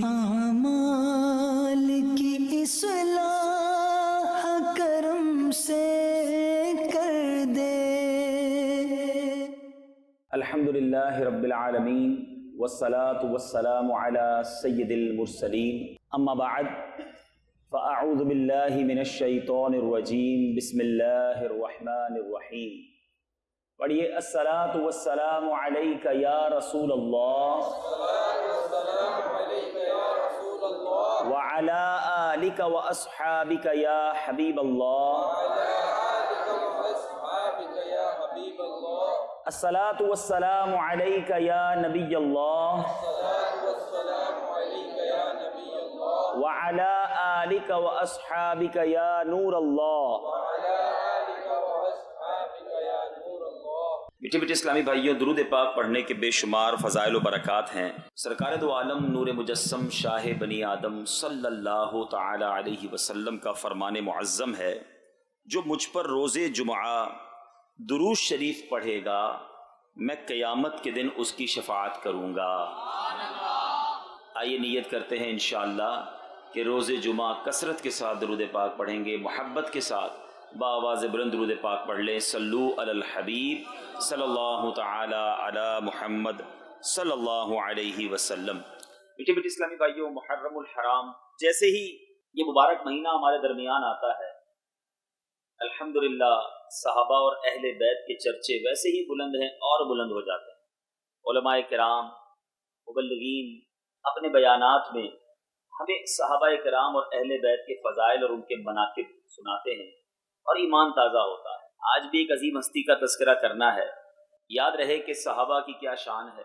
اعمال کی اصلاح کرم سے کر دے۔ الحمدللہ رب العالمین والصلاة والسلام علی سید المرسلین، اما بعد فاعوذ باللہ من الشیطان الرجیم، بسم اللہ الرحمن الرحیم۔ پڑھیے الصلاۃ والسلام علیک یا رسول اللہ وعلی آلک واصحابک یا حبیب اللہ۔ الصلاۃ والسلام علیک یا نبی اللہ وعلی آلک واصحابک یا نور اللہ۔ میٹھے میٹھے اسلامی بھائیوں، درود پاک پڑھنے کے بے شمار فضائل و برکات ہیں۔ سرکار دو عالم نور مجسم شاہ بنی آدم صلی اللہ تعالی علیہ وسلم کا فرمان معظم ہے، جو مجھ پر روز جمعہ درود شریف پڑھے گا میں قیامت کے دن اس کی شفاعت کروں گا۔ آئیے نیت کرتے ہیں انشاءاللہ کہ روز جمعہ کثرت کے ساتھ درود پاک پڑھیں گے، محبت کے ساتھ بآواز بلند درود پاک پڑھ لیں۔ صلو علی الحبیب صلی اللہ تعالی علی محمد صلی اللہ علیہ وسلم۔ میٹھے میٹھے اسلامی بھائیوں، محرم الحرام جیسے ہی یہ مبارک مہینہ ہمارے درمیان آتا ہے، الحمدللہ صحابہ اور اہل بیت کے چرچے ویسے ہی بلند ہیں اور بلند ہو جاتے ہیں۔ علماء کرام، مبلغین اپنے بیانات میں ہمیں صحابہ کرام اور اہل بیت کے فضائل اور ان کے مناقب سناتے ہیں اور ایمان تازہ ہوتا ہے۔ آج بھی ایک عظیم ہستی کا تذکرہ کرنا ہے، یاد رہے کہ صحابہ کی کیا شان ہے۔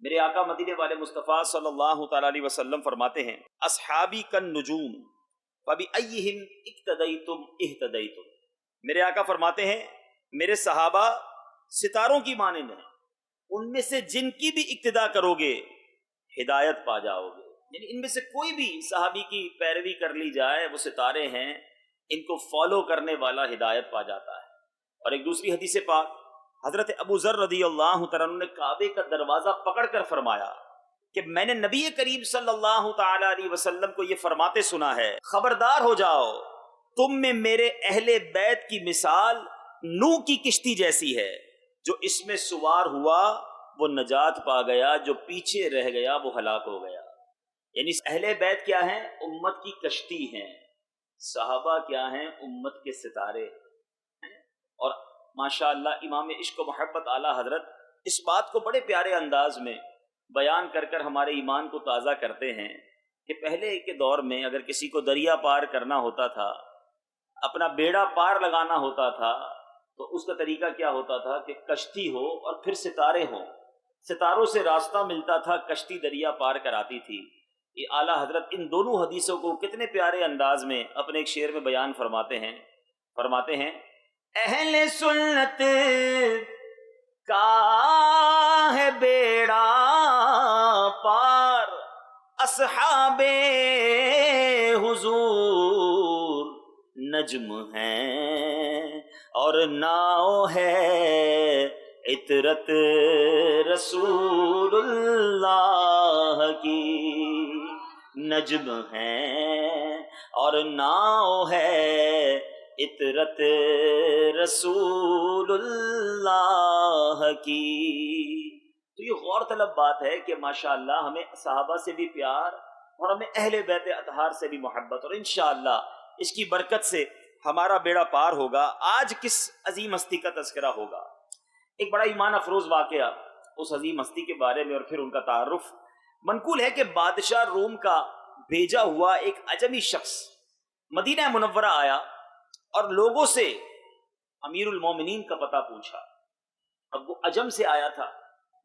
میرے آقا مدینے والے مصطفیٰ صلی اللہ تعالی علیہ وسلم فرماتے ہیں، اصحابی کالنجوم فبأیہم اقتدیتم اہتدیتم۔ میرے آقا فرماتے ہیں میرے صحابہ ستاروں کی مانند ہیں، ان میں سے جن کی بھی اقتدا کرو گے ہدایت پا جاؤ گے۔ یعنی ان میں سے کوئی بھی صحابی کی پیروی کر لی جائے، وہ ستارے ہیں، ان کو فالو کرنے والا ہدایت پا جاتا ہے۔ اور ایک دوسری حدیث پاک حضرت ابو ذر رضی اللہ تعالیٰ عنہ نے کعبے کا دروازہ پکڑ کر فرمایا کہ میں نے نبی کریم صلی اللہ تعالی علیہ وسلم کو یہ فرماتے سنا ہے، خبردار ہو جاؤ، تم میں میرے اہل بیت کی مثال نوح کی کشتی جیسی ہے، جو اس میں سوار ہوا وہ نجات پا گیا، جو پیچھے رہ گیا وہ ہلاک ہو گیا۔ یعنی اہل بیت کیا ہیں؟ امت کی کشتی ہیں۔ صحابہ کیا ہیں؟ امت کے ستارے ہیں۔ اور ماشاءاللہ امام عشق و محبت اعلیٰ حضرت اس بات کو بڑے پیارے انداز میں بیان کر کر ہمارے ایمان کو تازہ کرتے ہیں کہ پہلے کے دور میں اگر کسی کو دریا پار کرنا ہوتا تھا، اپنا بیڑا پار لگانا ہوتا تھا، تو اس کا طریقہ کیا ہوتا تھا کہ کشتی ہو اور پھر ستارے ہوں، ستاروں سے راستہ ملتا تھا، کشتی دریا پار کراتی تھی۔ یہ اعلیٰ حضرت ان دونوں حدیثوں کو کتنے پیارے انداز میں اپنے ایک شعر میں بیان فرماتے ہیں اہل سنت کا ہے بیڑا پار، اصحاب حضور نجم ہیں اور ناؤ ہے عطرت رسول اللہ کی، نجم ہیں اور ناؤ ہے عطرت رسول اللہ کی۔ تو یہ غور طلب بات ہے کہ ماشاءاللہ ہمیں صحابہ سے بھی پیار اور ہمیں اہل بیت اطہار سے بھی محبت، اور انشاءاللہ اس کی برکت سے ہمارا بیڑا پار ہوگا۔ آج کس عظیم ہستی کا تذکرہ ہوگا؟ ایک بڑا ایمان افروز واقعہ اس عظیم ہستی کے بارے میں اور پھر ان کا تعارف۔ منقول ہے کہ بادشاہ روم کا بھیجا ہوا ایک عجمی شخص مدینہ منورہ آیا اور لوگوں سے امیر المومنین کا پتہ پوچھا۔ اب وہ عجم سے آیا تھا،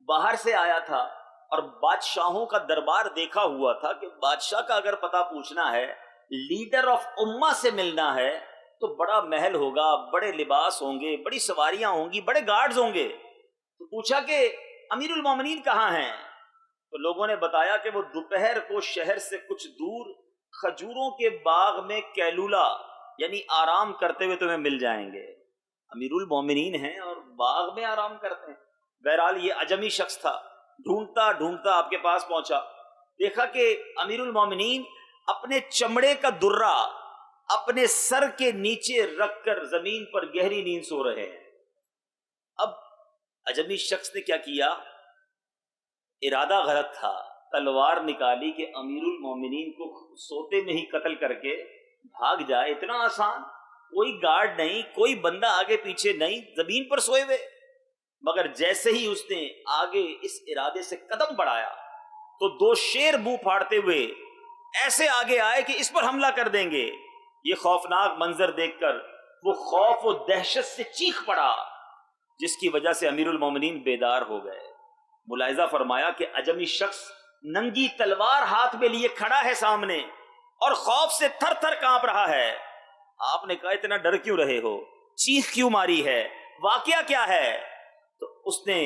باہر سے آیا تھا، اور بادشاہوں کا دربار دیکھا ہوا تھا کہ بادشاہ کا اگر پتہ پوچھنا ہے، لیڈر آف امہ سے ملنا ہے، تو بڑا محل ہوگا، بڑے لباس ہوں گے، بڑی سواریاں ہوں گی، بڑے گارڈز ہوں گے۔ تو پوچھا کہ امیر المومنین کہاں ہیں؟ تو لوگوں نے بتایا کہ وہ دوپہر کو شہر سے کچھ دور کھجوروں کے باغ میں کیلولا یعنی آرام کرتے ہوئے تمہیں مل جائیں گے۔ امیر المومنین ہیں اور باغ میں آرام کرتے ہیں۔ بہرحال یہ عجمی شخص تھا، ڈھونڈتا ڈھونڈتا آپ کے پاس پہنچا دیکھا کہ امیر المومنین اپنے چمڑے کا درہ اپنے سر کے نیچے رکھ کر زمین پر گہری نیند سو رہے ہیں. اب اجمی شخص نے کیا کیا؟ ارادہ غلط تھا، تلوار نکالی کہ امیر المومنین کو سوتے میں ہی قتل کر کے بھاگ جائے. اتنا آسان، کوئی گارڈ نہیں، کوئی بندہ آگے پیچھے نہیں، زمین پر سوئے ہوئے. مگر جیسے ہی اس نے آگے اس ارادے سے قدم بڑھایا تو دو شیر منہ پھاڑتے ہوئے ایسے آگے آئے کہ اس پر حملہ کر دیں گے. یہ خوفناک منظر دیکھ کر وہ خوف و دہشت سے چیخ پڑا، جس کی وجہ سے امیر المومنین بیدار ہو گئے. ملاحظہ فرمایا کہ اجمی شخص ننگی تلوار ہاتھ میں لیے کھڑا ہے سامنے اور خوف سے تھر تھر کانپ رہا ہے. آپ نے کہا اتنا ڈر کیوں رہے ہو، چیخ کیوں ماری ہے، واقعہ کیا ہے؟ تو اس نے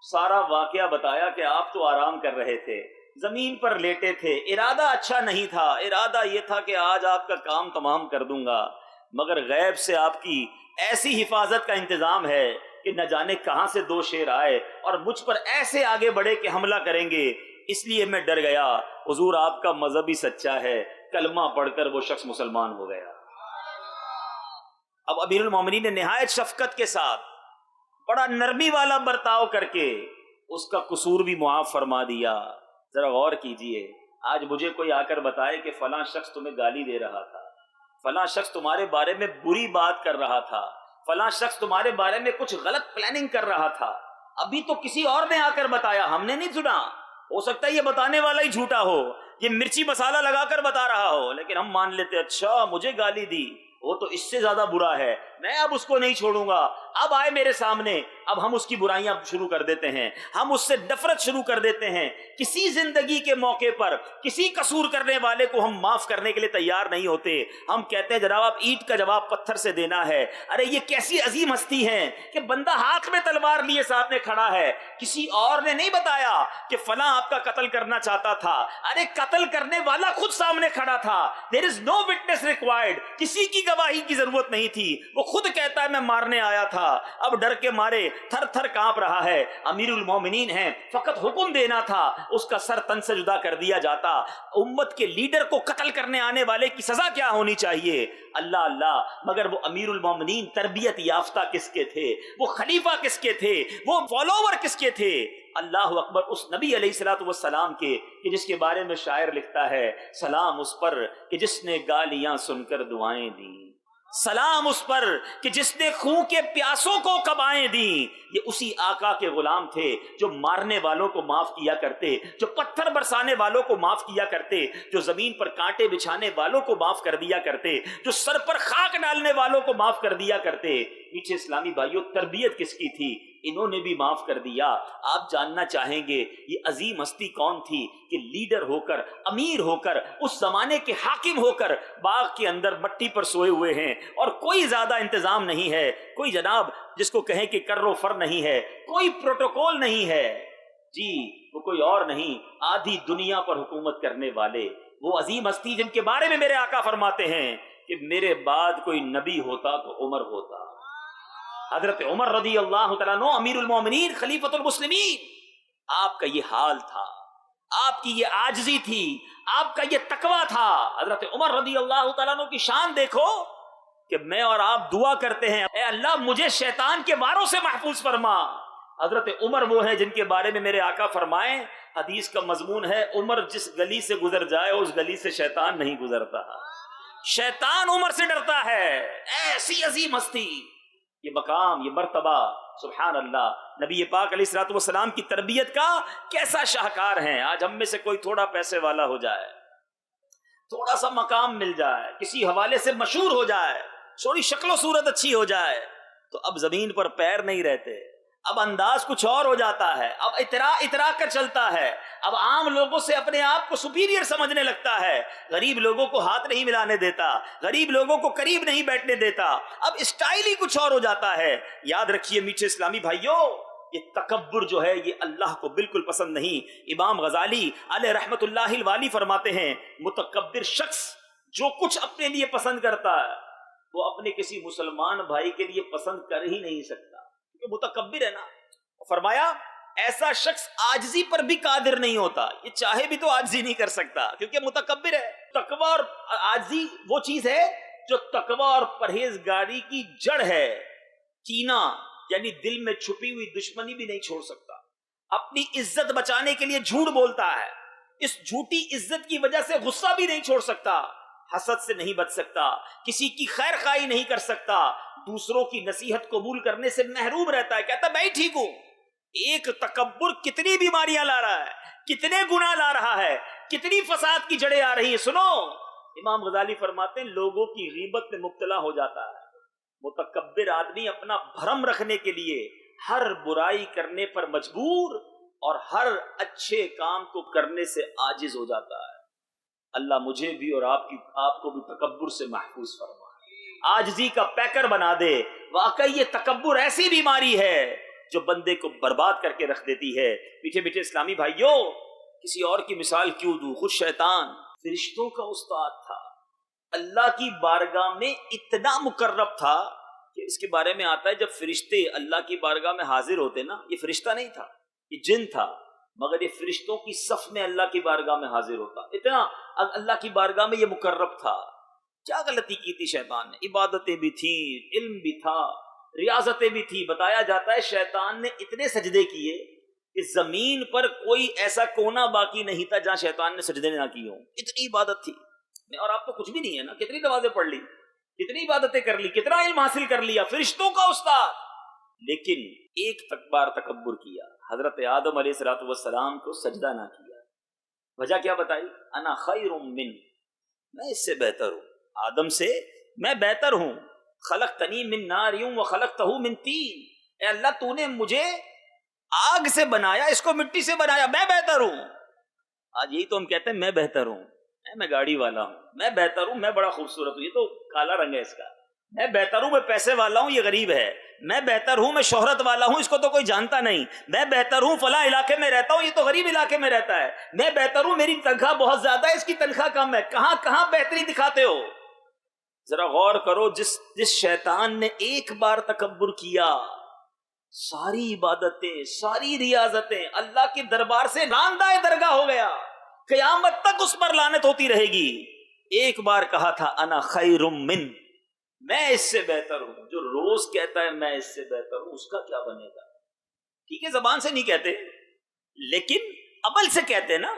سارا واقعہ بتایا کہ آپ تو آرام کر رہے تھے، زمین پر لیٹے تھے، ارادہ اچھا نہیں تھا، ارادہ یہ تھا کہ آج آپ کا کام تمام کر دوں گا، مگر غیب سے آپ کی ایسی حفاظت کا انتظام ہے کہ نہ جانے کہاں سے دو شیر آئے اور مجھ پر ایسے آگے بڑھے کہ حملہ کریں گے، اس لیے میں ڈر گیا. حضور آپ کا مذہب ہی سچا ہے. کلمہ پڑھ کر وہ شخص مسلمان ہو گیا. اب امیر المومنین نے نہایت شفقت کے ساتھ بڑا نرمی والا برتاؤ کر کے اس کا قصور بھی معاف فرما دیا. ذرا غور کیجئے، آج مجھے کوئی آ کر بتائے کہ فلاں شخص تمہیں گالی دے رہا تھا، فلاں شخص تمہارے بارے میں بری بات کر رہا تھا، فلاں شخص تمہارے بارے میں کچھ غلط پلاننگ کر رہا تھا، ابھی تو کسی اور نے آ کر بتایا، ہم نے نہیں سنا. ہو سکتا ہے یہ بتانے والا ہی جھوٹا ہو، یہ مرچی مسالہ لگا کر بتا رہا ہو، لیکن ہم مان لیتے اچھا مجھے گالی دی، وہ تو اس سے زیادہ برا ہے، میں اب اس کو نہیں چھوڑوں گا. اب آئے میرے سامنے، اب ہم اس کی برائیاں شروع کر دیتے ہیں، ہم اس سے نفرت شروع کر دیتے ہیں. کسی زندگی کے موقع پر کسی قصور کرنے والے کو ہم معاف کرنے کے لیے تیار نہیں ہوتے. ہم کہتے ہیں جناب آپ اینٹ کا جواب پتھر سے دینا ہے. ارے یہ کیسی عظیم ہستی ہے کہ بندہ ہاتھ میں تلوار لیے سامنے کھڑا ہے، کسی اور نے نہیں بتایا کہ فلاں آپ کا قتل کرنا چاہتا تھا. ارے قتل کرنے والا خود سامنے کھڑا تھا. There is no witness required. کسی کی گواہی کی ضرورت نہیں تھی، وہ خود کہتا ہے میں مارنے آیا تھا. اب ڈر کے مارے تھر تھر کانپ رہا ہے. امیر المومنین ہیں، فقط حکم دینا تھا، اس کا سر تن سے جدا کر دیا جاتا. امت کے لیڈر کو قتل کرنے آنے والے کی سزا کیا ہونی چاہیے؟ اللہ اللہ. مگر وہ امیر المومنین تربیت یافتہ کس کے تھے، وہ خلیفہ کس کے تھے، وہ فالوور کس کے تھے؟ اللہ اکبر. اس نبی علیہ الصلوۃ والسلام کے کہ جس کے بارے میں شاعر لکھتا ہے سلام اس پر کہ جس نے گالیاں سن کر دعائیں دیں، سلام اس پر کہ جس نے خون کے پیاسوں کو قبائیں دیں. یہ اسی آقا کے غلام تھے جو مارنے والوں کو معاف کیا کرتے، جو پتھر برسانے والوں کو معاف کیا کرتے، جو زمین پر کانٹے بچھانے والوں کو معاف کر دیا کرتے، جو سر پر خاک ڈالنے والوں کو معاف کر دیا کرتے. پیچھے اسلامی بھائیوں تربیت کس کی تھی؟ انہوں نے بھی معاف کر دیا. آپ جاننا چاہیں گے یہ عظیم ہستی کون تھی کہ لیڈر ہو کر، امیر ہو کر، اس زمانے کے حاکم ہو کر باغ کے اندر مٹی پر سوئے ہوئے ہیں اور کوئی زیادہ انتظام نہیں ہے، کوئی جناب جس کو کہیں کہ کر و فر نہیں ہے، کوئی پروٹوکول نہیں ہے. جی وہ کوئی اور نہیں، آدھی دنیا پر حکومت کرنے والے وہ عظیم ہستی جن کے بارے میں میرے آقا فرماتے ہیں کہ میرے بعد کوئی نبی ہوتا تو عمر ہوتا. حضرت عمر رضی اللہ تعالیٰ عنہ امیر المومنین خلیفۃ المسلمین. آپ کا یہ حال تھا، آپ کی یہ عاجزی تھی، آپ کا یہ تقویٰ تھا. حضرت عمر رضی اللہ تعالیٰ عنہ کی شان دیکھو کہ میں اور آپ دعا کرتے ہیں اے اللہ مجھے شیطان کے واروں سے محفوظ فرما. حضرت عمر وہ ہیں جن کے بارے میں میرے آقا فرمائیں، حدیث کا مضمون ہے عمر جس گلی سے گزر جائے اس گلی سے شیطان نہیں گزرتا. شیطان عمر سے ڈرتا ہے. ایسی عظیم ہستی، یہ مقام، یہ مرتبہ، سبحان اللہ. نبی پاک علیہ الصلوۃ والسلام کی تربیت کا کیسا شاہکار ہیں. آج ہم میں سے کوئی تھوڑا پیسے والا ہو جائے، تھوڑا سا مقام مل جائے، کسی حوالے سے مشہور ہو جائے، تھوڑی شکل و صورت اچھی ہو جائے، تو اب زمین پر پیر نہیں رہتے، اب انداز کچھ اور ہو جاتا ہے، اب اترا کر چلتا ہے، اب عام لوگوں سے اپنے آپ کو سپیریئر سمجھنے لگتا ہے، غریب لوگوں کو ہاتھ نہیں ملانے دیتا، غریب لوگوں کو قریب نہیں بیٹھنے دیتا، اب اسٹائل ہی کچھ اور ہو جاتا ہے. یاد رکھیے میٹھے اسلامی بھائیوں، یہ تکبر جو ہے یہ اللہ کو بالکل پسند نہیں. امام غزالی علیہ رحمت اللہ الوالی فرماتے ہیں متکبر شخص جو کچھ اپنے لیے پسند کرتا ہے وہ اپنے کسی مسلمان بھائی کے لیے پسند کر ہی نہیں سکتا، کیونکہ متکبر ہے نا. فرمایا ایسا شخص عاجزی پر بھی قادر نہیں ہوتا، یہ چاہے بھی تو عاجزی نہیں کر سکتا کیونکہ متکبر ہے۔ تقوی اور عاجزی وہ چیز ہے جو تقوی اور پرہیزگاری کی جڑ ہے۔ کینہ یعنی دل میں چھپی ہوئی دشمنی بھی نہیں چھوڑ سکتا، اپنی عزت بچانے کے لیے جھوٹ بولتا ہے، اس جھوٹی عزت کی وجہ سے غصہ بھی نہیں چھوڑ سکتا، حسد سے نہیں بچ سکتا، کسی کی خیر خواہی نہیں کر سکتا، دوسروں کی نصیحت قبول کرنے سے محروم رہتا ہے، کہتا میں ہی ٹھیک ہوں۔ ایک تکبر کتنی بیماریاں لا رہا ہے، کتنے گناہ لا رہا ہے، کتنی فساد کی جڑیں آ رہی ہیں۔ سنو، امام غزالی فرماتے ہیں لوگوں کی غیبت میں مبتلا ہو جاتا ہے۔ متکبر آدمی اپنا بھرم رکھنے کے لیے ہر برائی کرنے پر مجبور اور ہر اچھے کام کو کرنے سے عاجز ہو جاتا ہے۔ اللہ مجھے بھی اور آپ کو بھی تکبر سے محفوظ فرمائے، عاجزی کا پیکر بنا دے۔ واقعی یہ تکبر ایسی بیماری ہے جو بندے کو برباد کر کے رکھ دیتی ہے۔ پیچھے پیچھے اسلامی بھائیوں، کسی اور کی مثال کیوں دوں، خود شیطان فرشتوں کا استاد تھا، اللہ کی بارگاہ میں اتنا مقرب تھا کہ اس کے بارے میں آتا ہے جب فرشتے اللہ کی بارگاہ میں حاضر ہوتے نا، یہ فرشتہ نہیں تھا، یہ جن تھا، مگر یہ فرشتوں کی صف میں اللہ کی بارگاہ میں حاضر ہوتا، اتنا اللہ کی بارگاہ میں یہ مقرب تھا۔ کیا غلطی کی تھی شیطان نے؟ عبادتیں بھی تھی، علم بھی تھا، ریاضتیں بھی تھی۔ بتایا جاتا ہے شیطان نے اتنے سجدے کیے کہ زمین پر کوئی ایسا کونا باقی نہیں تھا جہاں شیطان نے سجدے نہ کیے ہوں، اتنی عبادت تھی۔ میں اور آپ کو کچھ بھی نہیں ہے نا، کتنی نمازیں پڑھ لی، کتنی عبادتیں کر لی، کتنا علم حاصل کر لیا، فرشتوں کا استاد، لیکن ایک بار تکبر کیا، حضرت آدم علیہ السلام کو سجدہ نہ کیا۔ وجہ کیا بتائی؟ انا خیر من، میں اس سے بہتر ہوں، آدم سے میں بہتر ہوں۔ خلقتنی من نار وخلقتہ من طین، اے اللہ تو نے مجھے آگ سے بنایا، اس کو مٹی سے بنایا، میں بہتر ہوں۔ آج یہی تو ہم کہتے ہیں میں بہتر ہوں، میں گاڑی والا ہوں، میں بہتر ہوں، میں بڑا خوبصورت ہوں، یہ تو کالا رنگ ہے اس کا، میں بہتر ہوں، میں پیسے والا ہوں، یہ غریب ہے، میں بہتر ہوں، میں شہرت والا ہوں، اس کو تو کوئی جانتا نہیں، میں بہتر ہوں، فلاں علاقے میں رہتا ہوں، یہ تو غریب علاقے میں رہتا ہے، میں بہتر ہوں، میری تنخواہ بہت زیادہ ہے، اس کی تنخواہ کم ہے۔ کہاں کہاں بہتری دکھاتے ہو؟ ذرا غور کرو، جس شیطان نے ایک بار تکبر کیا، ساری عبادتیں، ساری ریاضتیں اللہ کے دربار سے راندہ درگاہ ہو گیا، قیامت تک اس پر لعنت ہوتی رہے گی۔ ایک بار کہا تھا انا خیر من، میں اس سے بہتر ہوں، جو روز کہتا ہے میں اس سے بہتر ہوں، اس کا کیا بنے گا؟ ٹھیک ہے زبان سے نہیں کہتے لیکن عمل سے کہتے نا،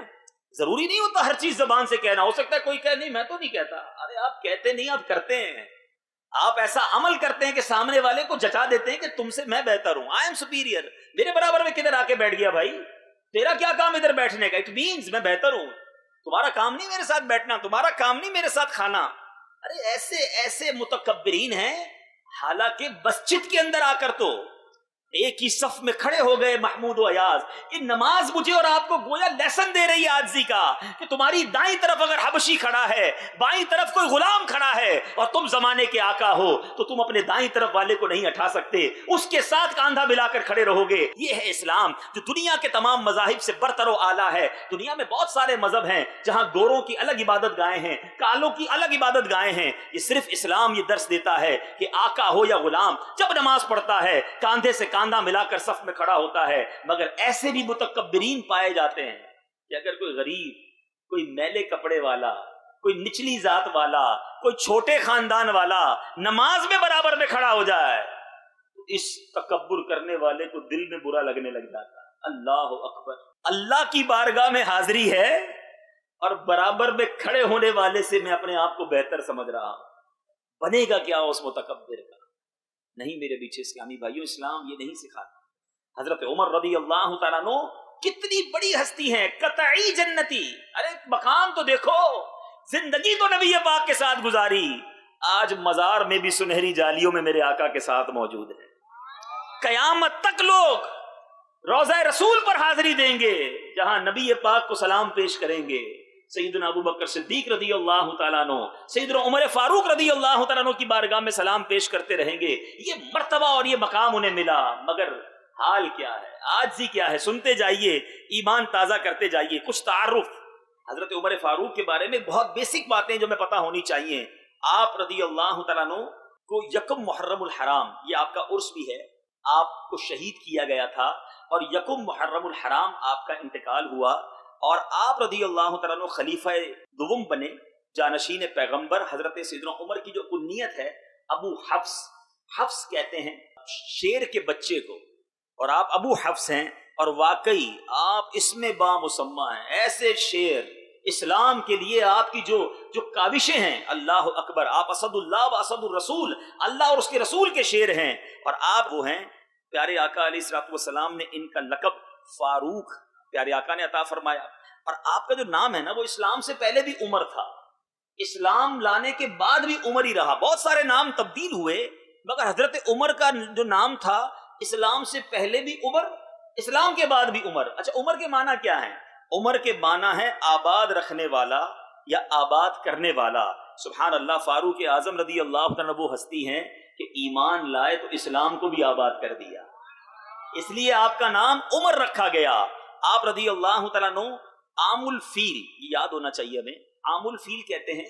ضروری نہیں ہوتا ہر چیز زبان سے کہنا، ہو سکتا ہے کوئی کہے نہیں میں تو نہیں کہتا، ارے آپ کہتے نہیں، آپ کرتے ہیں، آپ ایسا عمل کرتے ہیں کہ سامنے والے کو جچا دیتے ہیں کہ تم سے میں بہتر ہوں، آئی ایم سپیریئر، میرے برابر میں کدھر آ کے بیٹھ گیا بھائی، تیرا کیا کام ادھر بیٹھنے کا؟ اٹ مینز میں بہتر ہوں، تمہارا کام نہیں میرے ساتھ بیٹھنا، تمہارا کام نہیں میرے ساتھ کھانا۔ ارے ایسے ایسے متکبرین ہیں، حالانکہ مسجد کے اندر آ کر تو ایک ہی صف میں کھڑے ہو گئے محمود و ایاز۔ یہ نماز مجھے اور آپ کو گویا لیسن دے رہی ہے عاجزی کا، کہ تمہاری دائیں طرف اگر حبشی کھڑا ہے، بائیں طرف کوئی غلام کھڑا ہے اور تم زمانے کے آقا ہو تو تم اپنے دائیں طرف والے کو نہیں اٹھا سکتے، اس کے ساتھ کاندھا ملا کر کھڑے رہو گے۔ یہ ہے اسلام جو دنیا کے تمام مذاہب سے برتر و اعلیٰ ہے۔ دنیا میں بہت سارے مذہب ہیں جہاں گوروں کی الگ عبادت گاہیں ہیں، کالوں کی الگ عبادت گاہیں ہیں، یہ صرف اسلام یہ درس دیتا ہے کہ آقا ہو یا غلام جب نماز پڑھتا ہے کاندھے سے کاندھا ملا کر صف میں کھڑا ہوتا ہے۔ مگر ایسے بھی متکبرین پائے جاتے ہیں کہ اگر کوئی غریب، کوئی میلے کپڑے والا، کوئی نچلی ذات والا، کوئی چھوٹے خاندان والا نماز میں برابر میں کھڑا ہو جائے تو اس تکبر کرنے والے کو دل میں برا لگنے لگ جاتا ہے۔ اللہ اکبر، اللہ کی بارگاہ میں حاضری ہے اور برابر میں کھڑے ہونے والے سے میں اپنے آپ کو بہتر سمجھ رہا ہوں، بنے گا کیا اس متکبر کا؟ نہیں میرے پیچھے اسلامی بھائیوں، اسلام یہ نہیں سکھاتا۔ حضرت عمر رضی اللہ تعالیٰ عنہ کتنی بڑی ہستی ہیں، قطعی جنتی، ارے مقام تو دیکھو، زندگی تو نبی پاک کے ساتھ گزاری، آج مزار میں بھی سنہری جالیوں میں میرے آقا کے ساتھ موجود ہیں۔ قیامت تک لوگ روضہ رسول پر حاضری دیں گے جہاں نبی پاک کو سلام پیش کریں گے۔ سیدنا ابو بکر صدیق رضی اللہ تعالیٰ عنہ، سیدنا عمر فاروق رضی اللہ تعالیٰ عنہ کی بارگاہ میں سلام پیش کرتے رہیں گے۔ یہ مرتبہ اور یہ مقام انہیں ملا، مگر حال کیا ہے، عاجزی کیا ہے؟ سنتے جائیے، ایمان تازہ کرتے جائیے۔ کچھ تعارف حضرت عمر فاروق کے بارے میں، بہت بیسک باتیں جو میں پتہ ہونی چاہیے۔ آپ رضی اللہ تعالیٰ عنہ کو یکم محرم الحرام، یہ آپ کا عرس بھی ہے، آپ کو شہید کیا گیا تھا اور یکم محرم الحرام آپ کا انتقال ہوا اور آپ رضی اللہ تعالیٰ عنہ خلیفہ دوم بنے، جانشین پیغمبر۔ حضرت سیدنا عمر کی جو کنیت ہے ابو حفص، حفص کہتے ہیں شیر کے بچے کو، اور آپ ابو حفص ہیں، اور واقعی آپ اس میں بامسمہ ہیں، ایسے شیر اسلام کے لیے آپ کی جو کاوشیں ہیں، اللہ اکبر، آپ اسد اللہ و اسد الرسول، اللہ اور اس کے رسول کے شیر ہیں، اور آپ وہ ہیں پیارے آقا علیہ الصلوۃ والسلام نے ان کا لقب فاروق پیارے آقا نے عطا فرمایا، اور آپ کا جو نام ہے نا وہ اسلام سے پہلے بھی عمر تھا، اسلام لانے کے بعد بھی عمر ہی رہا، بہت سارے نام تبدیل ہوئے مگر حضرت عمر کا جو نام تھا اسلام سے پہلے بھی عمر، اسلام کے بعد بھی عمر۔ اچھا عمر کے معنی کیا ہے؟ عمر کے معنی ہے آباد رکھنے والا یا آباد کرنے والا۔ سبحان اللہ، فاروق اعظم رضی اللہ عنہ وہ ہستی ہیں کہ ایمان لائے تو اسلام کو بھی آباد کر دیا، اس لیے آپ کا نام عمر رکھا گیا۔ آپ رضی اللہ تعالیٰ عنہ عام الفیل، یہ یاد ہونا چاہیے ہمیں، عام الفیل کہتے ہیں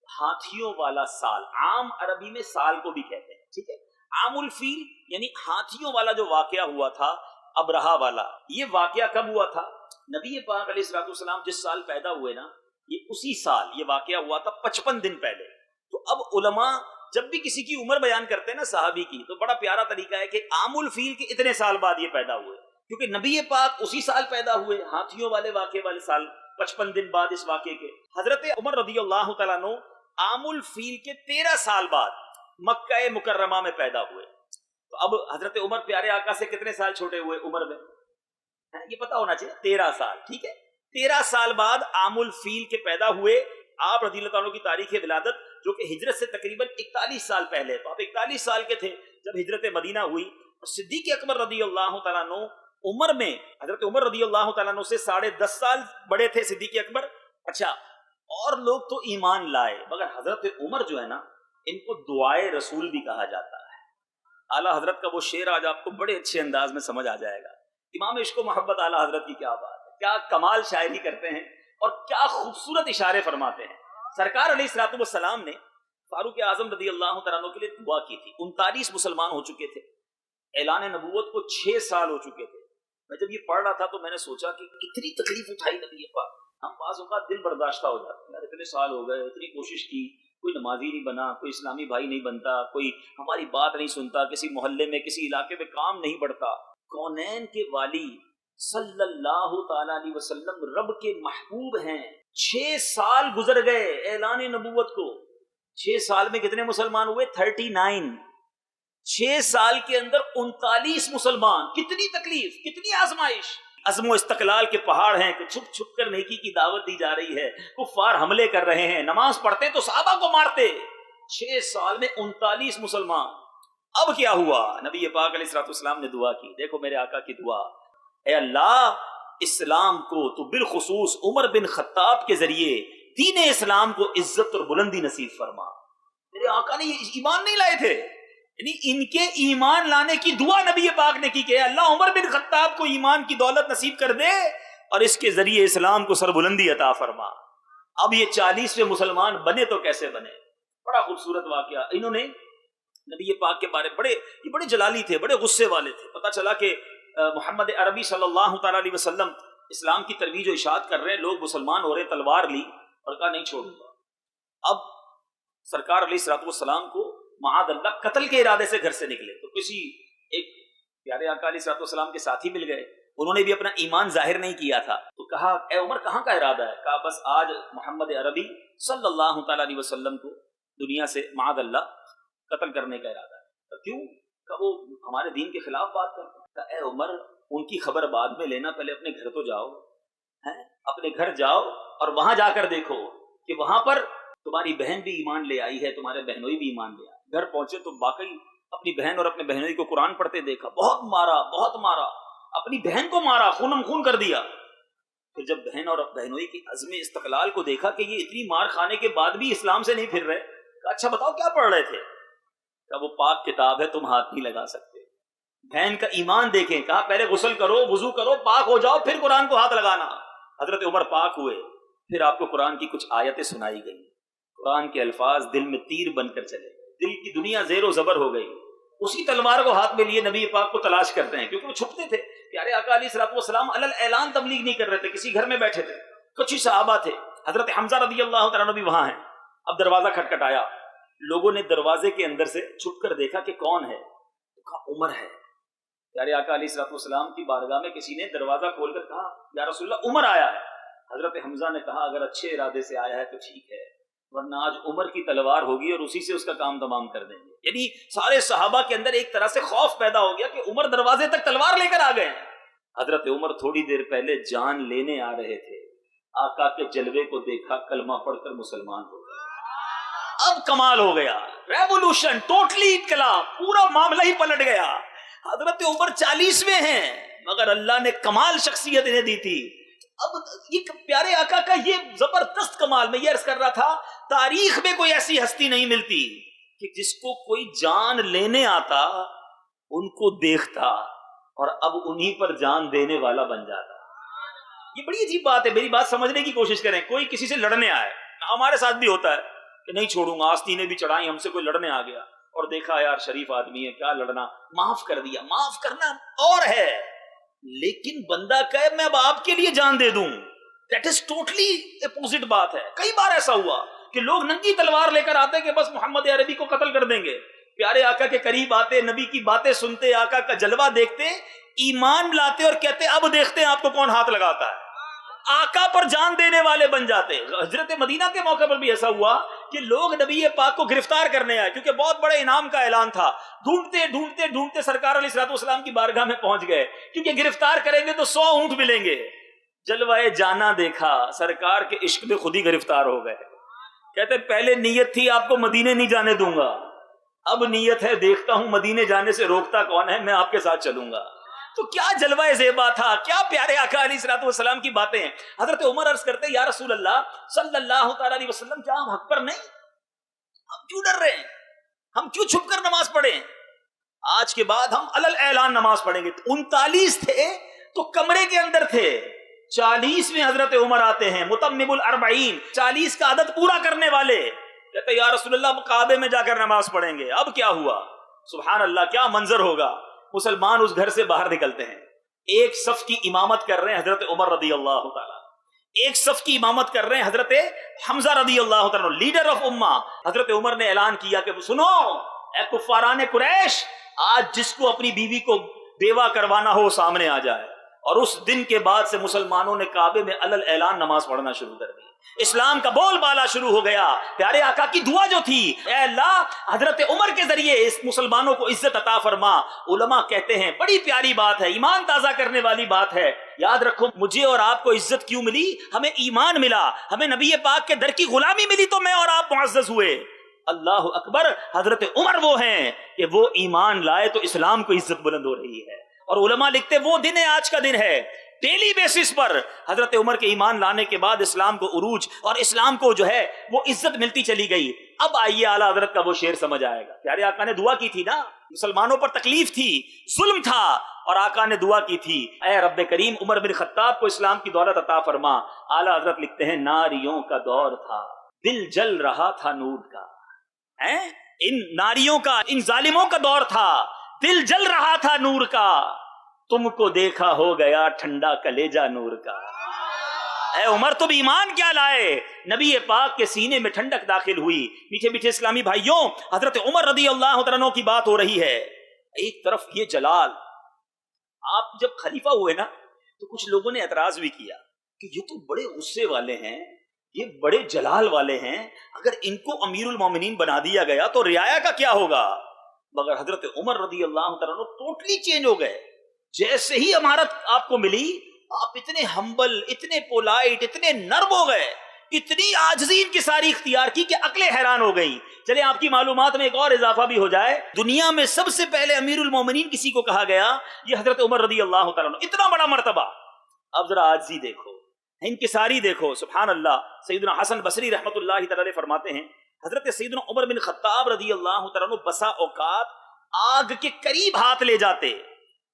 ہاتھیوں والا سال، عام عربی میں سال کو بھی کہتے ہیں، ٹھیک ہے۔ عام الفیل یعنی ہاتھیوں والا جو واقعہ ہوا تھا ابرہا والا، یہ واقعہ کب ہوا تھا؟ نبی پاک علیہ الصلوۃ والسلام جس سال پیدا ہوئے نا، یہ اسی سال یہ واقعہ ہوا تھا 55 دن پہلے۔ تو اب علماء جب بھی کسی کی عمر بیان کرتے ہیں نا صحابی کی، تو بڑا پیارا طریقہ ہے کہ عام الفیل کے اتنے سال بعد یہ پیدا ہوئے، کیونکہ نبی پاک اسی سال پیدا ہوئے، ہاتھیوں والے واقعے والے سال، 55 دن بعد اس واقعے کے۔ حضرت عمر رضی اللہ تعالیٰ عنہ عام الفیل کے 13 سال بعد مکہ مکرمہ میں پیدا ہوئے۔ تو اب حضرت عمر پیارے آقا سے کتنے سال چھوٹے ہوئے عمر میں؟ یہ پتا ہونا چاہیے، 13 سال، ٹھیک ہے۔ 13 سال بعد عام الفیل کے پیدا ہوئے آپ رضی اللہ عنہ کی تاریخ ولادت جو کہ ہجرت سے تقریباً 41 سال پہلے، تو آپ 41 سال کے تھے جب ہجرت مدینہ ہوئی، اور صدیق اکبر رضی اللہ تعالیٰ عنہ عمر میں حضرت عمر رضی اللہ تعالیٰ عنہ سے 10.5 سال بڑے تھے صدیق اکبر۔ اچھا، اور لوگ تو ایمان لائے مگر حضرت عمر جو ہے نا، ان کو دعائے رسول بھی کہا جاتا ہے۔ اعلیٰ حضرت کا وہ شعر آج آپ کو بڑے اچھے انداز میں سمجھ آ جائے گا۔ امام عشق و محبت اعلیٰ حضرت کی کیا بات ہے، کیا کمال شاعری کرتے ہیں اور کیا خوبصورت اشارے فرماتے ہیں۔ سرکار علیہ الصلوۃ والسلام نے فاروق اعظم رضی اللہ تعالیٰ عنہ کے لیے دعا کی تھی، 39 مسلمان ہو چکے تھے، اعلان نبوت کو 6 سال ہو چکے تھے۔ میں جب یہ پڑھ رہا تھا تو میں نے سوچا کہ کتنی تکلیف اٹھائی نبی پاک، ہم بعض اوقات دل برداشتہ ہو جاتے ہیں، یار اتنے سال ہو گئے، اتنی کوشش کی، کوئی نمازی نہیں بنا، کوئی اسلامی بھائی نہیں بنتا، کوئی ہماری بات نہیں سنتا، کسی محلے میں کسی علاقے میں کام نہیں بڑھتا۔ کونین کے والی صلی اللہ تعالی علیہ وسلم رب کے محبوب ہیں، 6 سال گزر گئے اعلان نبوت کو، 6 سال میں کتنے مسلمان ہوئے؟ 39۔ 6 سال کے اندر 39 مسلمان، کتنی تکلیف، کتنی آزمائش۔ عزم و استقلال کے پہاڑ ہیں کہ چھپ چھپ کر نیکی کی دعوت دی جا رہی ہے، کفار حملے کر رہے ہیں، نماز پڑھتے تو صحابہ کو مارتے۔ 6 سال میں 39 مسلمان۔ اب کیا ہوا؟ نبی پاک علیہ الصلوۃ والسلام نے دعا کی، دیکھو میرے آقا کی دعا، اے اللہ اسلام کو تو بالخصوص عمر بن خطاب کے ذریعے دین اسلام کو عزت اور بلندی نصیب فرما۔ میرے آقا نے یہ ایمان نہیں لائے تھے، یعنی ان کے ایمان لانے کی دعا نبی پاک نے کی کہ اللہ عمر بن خطاب کو ایمان کی دولت نصیب کر دے اور اس کے ذریعے اسلام کو سربلندی عطا فرما۔ اب یہ 40ویں مسلمان بنے تو کیسے بنے؟ بڑا خوبصورت واقعہ۔ انہوں نے نبی پاک کے بارے یہ بڑے جلالی تھے، بڑے غصے والے تھے۔ پتہ چلا کہ محمد عربی صلی اللہ تعالی علیہ وسلم اسلام کی ترویج و اشاعت کر رہے ہیں، لوگ مسلمان ہو رہے، تلوار لی اور کہا نہیں چھوڑوں گا۔ اب سرکار علیہ الصلوۃ والسلام کو معاذ اللہ قتل کے ارادے سے گھر سے نکلے، تو کسی ایک پیارے آقا علیہ الصلوۃ والسلام کے ساتھی مل گئے، انہوں نے بھی اپنا ایمان ظاہر نہیں کیا تھا، تو کہا اے عمر کہاں کا ارادہ ہے؟ کہا بس آج محمد عربی صلی اللہ تعالی علیہ وسلم کو دنیا سے معاذ اللہ قتل کرنے کا ارادہ ہے۔ تو کیوں؟ کہ وہ ہمارے دین کے خلاف بات کرتے ہیں۔ کہا اے عمر ان کی خبر بعد میں لینا، پہلے اپنے گھر تو جاؤ، اپنے گھر جاؤ اور وہاں جا کر دیکھو کہ وہاں پر تمہاری بہن بھی ایمان لے آئی ہے، تمہارے بہنوئی بھی ایمان لے آئی۔ گھر پہنچے تو واقعی اپنی بہن اور اپنے بہنوئی کو قرآن پڑھتے دیکھا، بہت مارا، اپنی بہن کو مارا، خونم خون کر دیا۔ پھر جب بہن اور بہنوئی کی عزم استقلال کو دیکھا کہ یہ اتنی مار کھانے کے بعد بھی اسلام سے نہیں پھر رہے، کہا اچھا بتاؤ کیا پڑھ رہے تھے؟ کہا وہ پاک کتاب ہے، تم ہاتھ نہیں لگا سکتے۔ بہن کا ایمان دیکھیں، کہا پہلے غسل کرو، وضو کرو، پاک ہو جاؤ، پھر قرآن کو ہاتھ لگانا۔ حضرت عمر پاک ہوئے، پھر آپ کو قرآن کی کچھ آیتیں سنائی گئی، قرآن کے الفاظ دل میں تیر بن کر چلے، دل کی دنیا زیر و زبر ہو گئی۔ اسی تلوار کو ہاتھ میں لیے نبی پاک کو تلاش کرتے ہیں، کیونکہ وہ چھپتے تھے، پیارے آقا علیہ الصلوۃ والسلام علل اعلان تبلیغ نہیں کر رہے تھے، کسی گھر میں بیٹھے تھے، کچھ ہی صحابہ تھے، حضرت حمزہ رضی اللہ تعالیٰ عنہ بھی وہاں ہیں. اب دروازہ کھٹکھٹایا، لوگوں نے دروازے کے اندر سے چھپ کر دیکھا کہ کون ہے، کہا عمر ہے. پیارے آقا علیہ الصلوۃ والسلام کی بارگاہ میں کسی نے دروازہ کھول کر کہا یا رسول اللہ عمر آیا ہے. حضرت حمزہ نے کہا اگر اچھے ارادے سے آیا ہے تو ٹھیک ہے، ورنہ آج عمر کی تلوار ہوگی اور اسی سے اس کا کام تمام کر دیں گے. یعنی سارے صحابہ کے اندر ایک طرح سے خوف پیدا ہو گیا کہ عمر دروازے تک تلوار لے کر آ گئے ہیں. حضرت عمر تھوڑی دیر پہلے جان لینے آ رہے تھے، آقا کے جلوے کو دیکھا، کلمہ پڑھ کر مسلمان ہو گئے. اب کمال ہو گیا، ریولوشن، ٹوٹلی انقلاب، پورا معاملہ ہی پلٹ گیا. حضرت عمر 40ویں ہیں مگر اللہ نے کمال شخصیت انہیں دی تھی. اب یہ پیارے آقا کا یہ زبردست کمال، میں یہ عرض کر رہا تھا تاریخ میں کوئی ایسی ہستی نہیں ملتی کہ جس کو کوئی جان لینے آتا، ان کو دیکھتا اور اب انہی پر جان دینے والا بن جاتا. یہ بڑی عجیب بات ہے، میری بات سمجھنے کی کوشش کریں. کوئی کسی سے لڑنے آئے، ہمارے ساتھ بھی ہوتا ہے کہ نہیں چھوڑوں گا، آستینیں بھی چڑھائی، ہم سے کوئی لڑنے آ گیا اور دیکھا یار شریف آدمی ہے، کیا لڑنا، معاف کر دیا. معاف کرنا اور ہے، لیکن بندہ کہے میں اب آپ کے لیے جان دے دوں، دیٹ از ٹوٹلی اپوزٹ بات ہے. کئی بار ایسا ہوا کہ لوگ ننگی تلوار لے کر آتے کہ بس محمد عربی کو قتل کر دیں گے. پیارے آقا کے قریب آتے، نبی کی باتیں سنتے، آقا کا جلوہ دیکھتے، ایمان لاتے اور کہتے اب دیکھتے ہیں آپ کو کون ہاتھ لگاتا ہے. آقا پر جان دینے والے بن جاتے. ہجرت مدینہ کے موقع پر بھی ایسا ہوا کہ لوگ نبی پاک کو گرفتار کرنے آئے کیونکہ بہت بڑے انعام کا اعلان تھا. ڈھونڈتے ڈھونڈتے ڈھونڈتے سرکار علیہ الصلوۃ والسلام کی بارگاہ میں پہنچ گئے کیونکہ گرفتار کریں گے تو 100 اونٹ ملیں گے. جلوہ جانا دیکھا، سرکار کے عشق میں خود ہی گرفتار ہو گئے. کہتے پہلے نیت تھی آپ کو مدینے نہیں جانے دوں گا، اب نیت ہے دیکھتا ہوں مدینے جانے سے روکتا کون ہے، میں آپ کے ساتھ چلوں گا. تو کیا جلوہ زیبا تھا، کیا پیارے آقا علیہ الصلوۃ والسلام کی باتیں. حضرت عمر عرض کرتے یا رسول اللہ صلی اللہ تعالی علیہ وسلم کیا ہم حق پر نہیں، ہم کیوں ڈر رہے ہیں، ہم کیوں چھپ کر نماز پڑھیں، آج کے بعد ہم علل اعلان نماز پڑھیں گے. 39 تھے تو کمرے کے اندر تھے، 40 میں حضرت عمر آتے ہیں، متمم ال40، 40 کا عدد پورا کرنے والے. کہتے یا رسول اللہ اب کعبے میں جا کر نماز پڑھیں گے. اب کیا ہوا، سبحان اللہ کیا منظر ہوگا. مسلمان اس گھر سے باہر نکلتے ہیں، ایک صف کی امامت کر رہے ہیں حضرت عمر رضی اللہ تعالیٰ، ایک صف کی امامت کر رہے ہیں حضرت حمزہ رضی اللہ تعالیٰ، لیڈر آف امہ. حضرت عمر نے اعلان کیا کہ سنو اے کفاران قریش، آج جس کو اپنی بیوی کو بیوہ کروانا ہو سامنے آ جائے. اور اس دن کے بعد سے مسلمانوں نے کعبے میں علل اعلان نماز پڑھنا شروع کر دی. اسلام کا بول بالا شروع ہو گیا. پیارے آقا کی دعا جو تھی، اے اللہ حضرت عمر کے ذریعے اس مسلمانوں کو عزت عطا فرما. علماء کہتے ہیں بڑی پیاری بات ہے، ایمان تازہ کرنے والی بات ہے. یاد رکھو مجھے اور آپ کو عزت کیوں ملی، ہمیں ایمان ملا، ہمیں نبی پاک کے در کی غلامی ملی تو میں اور آپ معزز ہوئے. اللہ اکبر. حضرت عمر وہ ہیں کہ وہ ایمان لائے تو اسلام کو عزت بلند ہو رہی ہے. اور علماء لکھتے وہ دن ہے، آج کا دن ہے، ڈیلی بیسس پر حضرت عمر کے ایمان لانے کے بعد اسلام کو عروج اور اسلام کو جو ہے وہ عزت ملتی چلی گئی. اب آئیے اعلیٰ حضرت کا وہ شعر سمجھ آئے گا. پیارے آقا نے دعا کی تھی نا، مسلمانوں پر تکلیف تھی، ظلم تھا، اور آقا نے دعا کی تھی اے رب کریم عمر بن خطاب کو اسلام کی دولت عطا فرما. اعلیٰ حضرت لکھتے ہیں ناریوں کا دور تھا، دل جل رہا تھا نور کا. ان ناریوں کا، ان ظالموں کا دور تھا، دل جل رہا تھا نور کا، تم کو دیکھا ہو گیا ٹھنڈا کلیجہ نور کا. اے عمر تم ایمان کیا لائے، نبی پاک کے سینے میں ٹھنڈک داخل ہوئی. میٹھے میٹھے اسلامی بھائیوں، حضرت عمر رضی اللہ تعالیٰ عنہ کی بات ہو رہی ہے. ایک طرف یہ جلال، آپ جب خلیفہ ہوئے نا تو کچھ لوگوں نے اعتراض بھی کیا کہ یہ تو بڑے غصے والے ہیں، یہ بڑے جلال والے ہیں، اگر ان کو امیر المومنین بنا دیا گیا تو رعایا کا کیا ہوگا. مگر حضرت عمر رضی اللہ تعالیٰ عنہ ٹوٹلی چینج ہو گئے. جیسے ہی امارت آپ کو ملی آپ اتنے ہمبل، اتنے پولائٹ، اتنے نرم ہو گئے، اتنی عاجزی ان کی ساری اختیار کی کہ عقلیں حیران ہو گئی. چلے آپ کی معلومات میں ایک اور اضافہ بھی ہو جائے، دنیا میں سب سے پہلے امیر المومنین کسی کو کہا گیا یہ حضرت عمر رضی اللہ تعالیٰ عنہ. اتنا بڑا مرتبہ. اب ذرا عاجزی دیکھو، انکساری دیکھو، سبحان اللہ. سیدنا حسن بصری رحمۃ اللہ تعالی فرماتے ہیں حضرت سیدنا عمر بن خطاب رضی اللہ تعالیٰ عنہ بسا اوقات آگ کے قریب ہاتھ لے جاتے،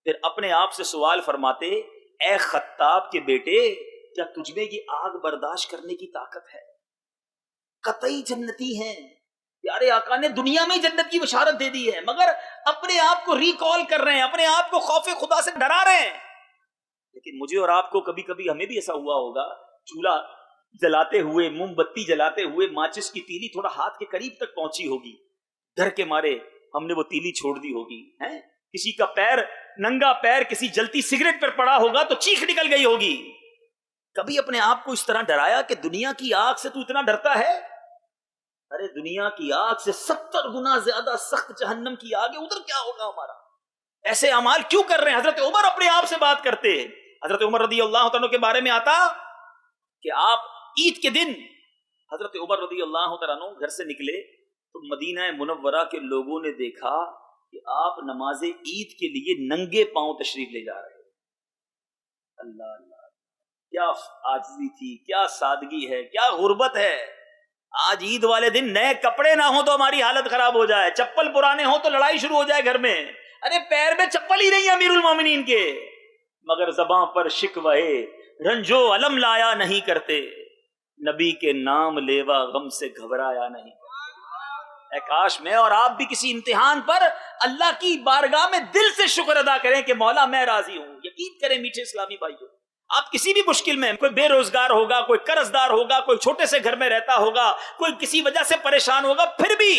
پھر اپنے آپ سے سوال فرماتے اے خطاب کے بیٹے کیا تجھ میں یہ آگ برداشت کرنے کی طاقت ہے؟ قطعی جنتی ہیں. پیارے آقا نے دنیا میں جنت کی بشارت دے دی ہے، مگر اپنے آپ کو ریکال کر رہے ہیں، اپنے آپ کو خوف خدا سے ڈرا رہے ہیں. لیکن مجھے اور آپ کو کبھی کبھی ہمیں بھی ایسا ہوا ہوگا، چولہا جلاتے ہوئے، موم بتی جلاتے ہوئے ماچس کی تیلی تھوڑا ہاتھ کے قریب تک پہنچی ہوگی، ڈر کے مارے ہم نے وہ تیلی چھوڑ دی ہوگی، ہیں کسی کا پیر، ننگا پیر کسی جلتی سگریٹ پر پڑا ہوگا تو چیخ نکل گئی ہوگی۔ کبھی اپنے آپ کو اس طرح ڈرایا کہ دنیا کی آگ سے تو اتنا ڈرتا ہے؟ ارے دنیا کی آگ سے 70 گنا زیادہ سخت جہنم کی آگ ہے، ادھر کیا ہوگا ہمارا؟ ایسے اعمال کیوں کر رہے ہیں؟ حضرت عمر اپنے آپ سے بات کرتے، حضرت عمر رضی اللہ تعالیٰ کے بارے میں آتا کہ آپ عید کے دن حضرت عمر رضی اللہ تعالیٰ گھر سے نکلے تو مدینہ منورہ کے لوگوں نے دیکھا کہ آپ نماز عید کے لیے ننگے پاؤں تشریف لے جا رہے ہیں۔ اللہ اللہ، کیا عاجزی تھی، کیا سادگی ہے، کیا غربت ہے۔ آج عید والے دن نئے کپڑے نہ ہوں تو ہماری حالت خراب ہو جائے، چپل پرانے ہوں تو لڑائی شروع ہو جائے گھر میں۔ ارے پیر میں چپل ہی نہیں امیر المومنین کے، مگر زباں پر شکوہ رنجو علم لایا نہیں کرتے، نبی کے نام لیوا غم سے گھبرایا نہیں۔ اے کاش میں اور آپ بھی کسی امتحان پر اللہ کی بارگاہ میں دل سے شکر ادا کریں کہ مولا میں راضی ہوں۔ یقین کریں میٹھے اسلامی بھائیوں، آپ کسی بھی مشکل میں، کوئی بے روزگار ہوگا، کوئی قرض دار ہوگا، کوئی چھوٹے سے گھر میں رہتا ہوگا، کوئی کسی وجہ سے پریشان ہوگا، پھر بھی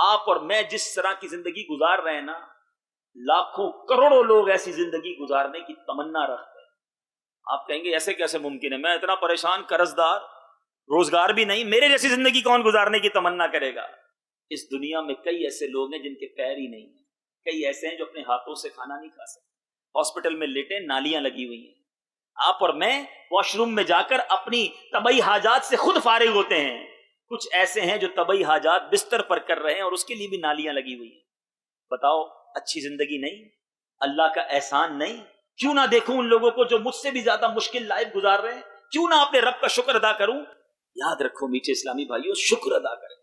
آپ اور میں جس طرح کی زندگی گزار رہے ہیں نا، لاکھوں کروڑوں لوگ ایسی زندگی گزارنے کی تمنا رکھتے ہیں۔ آپ کہیں گے ایسے کیسے ممکن ہے؟ میں اتنا پریشان، قرض دار، روزگار بھی نہیں، میرے جیسی زندگی کون گزارنے کی تمنا کرے گا؟ اس دنیا میں کئی ایسے لوگ ہیں جن کے پیر ہی نہیں ہیں، کئی ایسے ہیں جو اپنے ہاتھوں سے کھانا نہیں کھا سکتے، ہاسپٹل میں لیٹے، نالیاں لگی ہوئی ہیں۔ آپ اور میں واش روم میں جا کر اپنی طبعی حاجات سے خود فارغ ہوتے ہیں، کچھ ایسے ہیں جو طبعی حاجات بستر پر کر رہے ہیں اور اس کے لیے بھی نالیاں لگی ہوئی ہیں۔ بتاؤ اچھی زندگی نہیں؟ اللہ کا احسان نہیں؟ کیوں نہ دیکھوں ان لوگوں کو جو مجھ سے بھی زیادہ مشکل لائف گزار رہے ہیں؟ کیوں نہ اپنے رب کا شکر ادا کروں؟ یاد رکھو میٹھے اسلامی بھائیوں، شکر ادا کریں،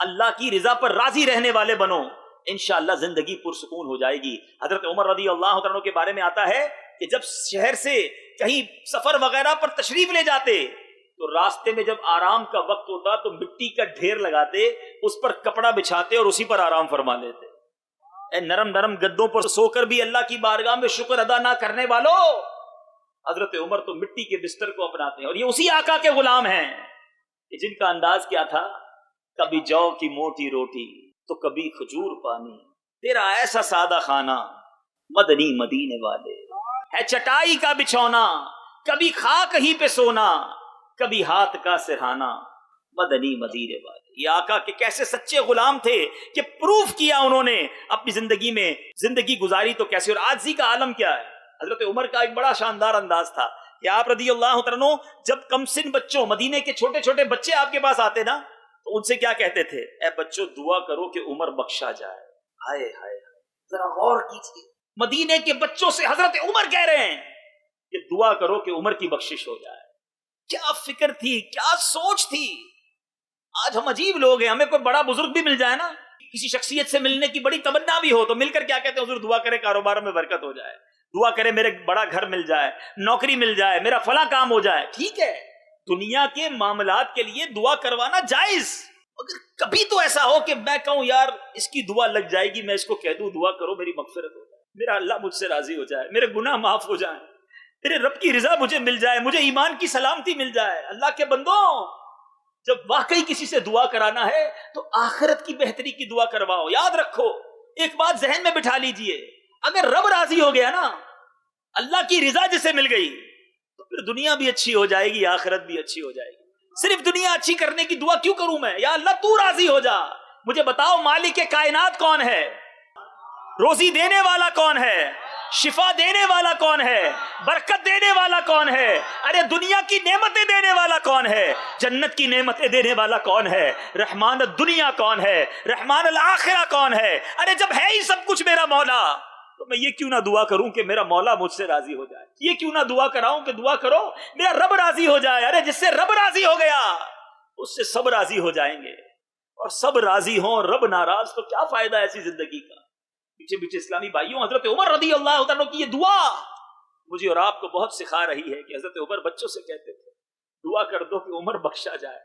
اللہ کی رضا پر راضی رہنے والے بنو، انشاءاللہ زندگی پرسکون ہو جائے گی۔ حضرت عمر رضی اللہ عنہ کے بارے میں آتا ہے کہ جب شہر سے کہیں سفر وغیرہ پر تشریف لے جاتے تو راستے میں جب آرام کا وقت ہوتا تو مٹی کا ڈھیر لگاتے، اس پر کپڑا بچھاتے اور اسی پر آرام فرما لیتے۔ اے نرم نرم گدوں پر سو کر بھی اللہ کی بارگاہ میں شکر ادا نہ کرنے والو، حضرت عمر تو مٹی کے بستر کو اپناتے ہیں، اور یہ اسی آقا کے غلام ہیں کہ جن کا انداز کیا تھا، کبھی جو کی موٹی روٹی تو کبھی کھجور پانی، تیرا ایسا سادہ کھانا مدنی مدینے والے، ہے چٹائی کا بچھونا کبھی خاک ہی پہ سونا، کبھی ہاتھ کا سرہانا مدنی مدینے والے۔ یہ آقا کے کیسے سچے غلام تھے کہ پروف کیا انہوں نے اپنی زندگی میں، زندگی گزاری تو کیسے۔ اور عاجزی کا عالم کیا ہے؟ حضرت عمر کا ایک بڑا شاندار انداز تھا کہ آپ رضی اللہ عنہ جب کم سن بچوں، مدینے کے چھوٹے چھوٹے بچے آپ کے پاس آتے نا تو ان سے کیا کہتے تھے؟ اے بچوں دعا کرو کہ عمر بخشا جائے۔ ہائے ہائے، ذرا غور کیجیے، مدینے کے بچوں سے حضرت عمر کہہ رہے ہیں کہ دعا کرو کہ عمر کی بخشش ہو جائے۔ کیا فکر تھی، کیا سوچ تھی۔ آج ہم عجیب لوگ ہیں، ہمیں کوئی بڑا بزرگ بھی مل جائے نا، کسی شخصیت سے ملنے کی بڑی تمنا بھی ہو تو مل کر کیا کہتے ہیں؟ حضور دعا کرے کاروبار میں برکت ہو جائے، دعا کرے میرے بڑا گھر مل جائے، نوکری مل جائے، میرا فلاں کام ہو جائے۔ ٹھیک ہے، دنیا کے معاملات کے لیے دعا کروانا جائز، مگر کبھی تو ایسا ہو کہ میں کہوں یار اس کی دعا لگ جائے گی، میں اس کو کہہ دوں دعا کرو میری مغفرت ہو جائے، میرا اللہ مجھ سے راضی ہو جائے، میرے گناہ معاف ہو جائیں، میرے رب کی رضا مجھے مل جائے، مجھے ایمان کی سلامتی مل جائے۔ اللہ کے بندوں، جب واقعی کسی سے دعا کرانا ہے تو آخرت کی بہتری کی دعا کرواؤ۔ یاد رکھو، ایک بات ذہن میں بٹھا لیجئے، اگر رب راضی ہو گیا نا، اللہ کی رضا جسے مل گئی تو پھر دنیا بھی اچھی ہو جائے گی، آخرت بھی اچھی ہو جائے گی۔ صرف دنیا اچھی کرنے کی دعا کیوں کروں میں؟ یا اللہ تو راضی ہو جا۔ مجھے بتاؤ مالک کائنات کون ہے؟ روزی دینے والا کون ہے؟ شفا دینے والا کون ہے؟ برکت دینے والا کون ہے؟ ارے دنیا کی نعمتیں دینے والا کون ہے؟ جنت کی نعمتیں دینے والا کون ہے؟ رحمان الدنیا کون ہے؟ رحمان الآخرہ کون ہے؟ ارے جب ہے ہی سب کچھ میرا مولا تو میں یہ کیوں نہ دعا کروں کہ میرا مولا مجھ سے راضی ہو جائے؟ یہ کیوں نہ دعا کراؤں کہ دعا کرو میرا رب راضی ہو جائے؟ ارے جس سے رب راضی ہو گیا اس سے سب راضی ہو جائیں گے، اور سب راضی ہوں رب ناراض تو کیا فائدہ ایسی زندگی کا؟ پیچھے پیچھے اسلامی بھائیوں، حضرت عمر رضی اللہ عنہ کی یہ دعا مجھے اور آپ کو بہت سکھا رہی ہے کہ حضرت عمر بچوں سے کہتے تھے دعا کر دو کہ عمر بخشا جائے۔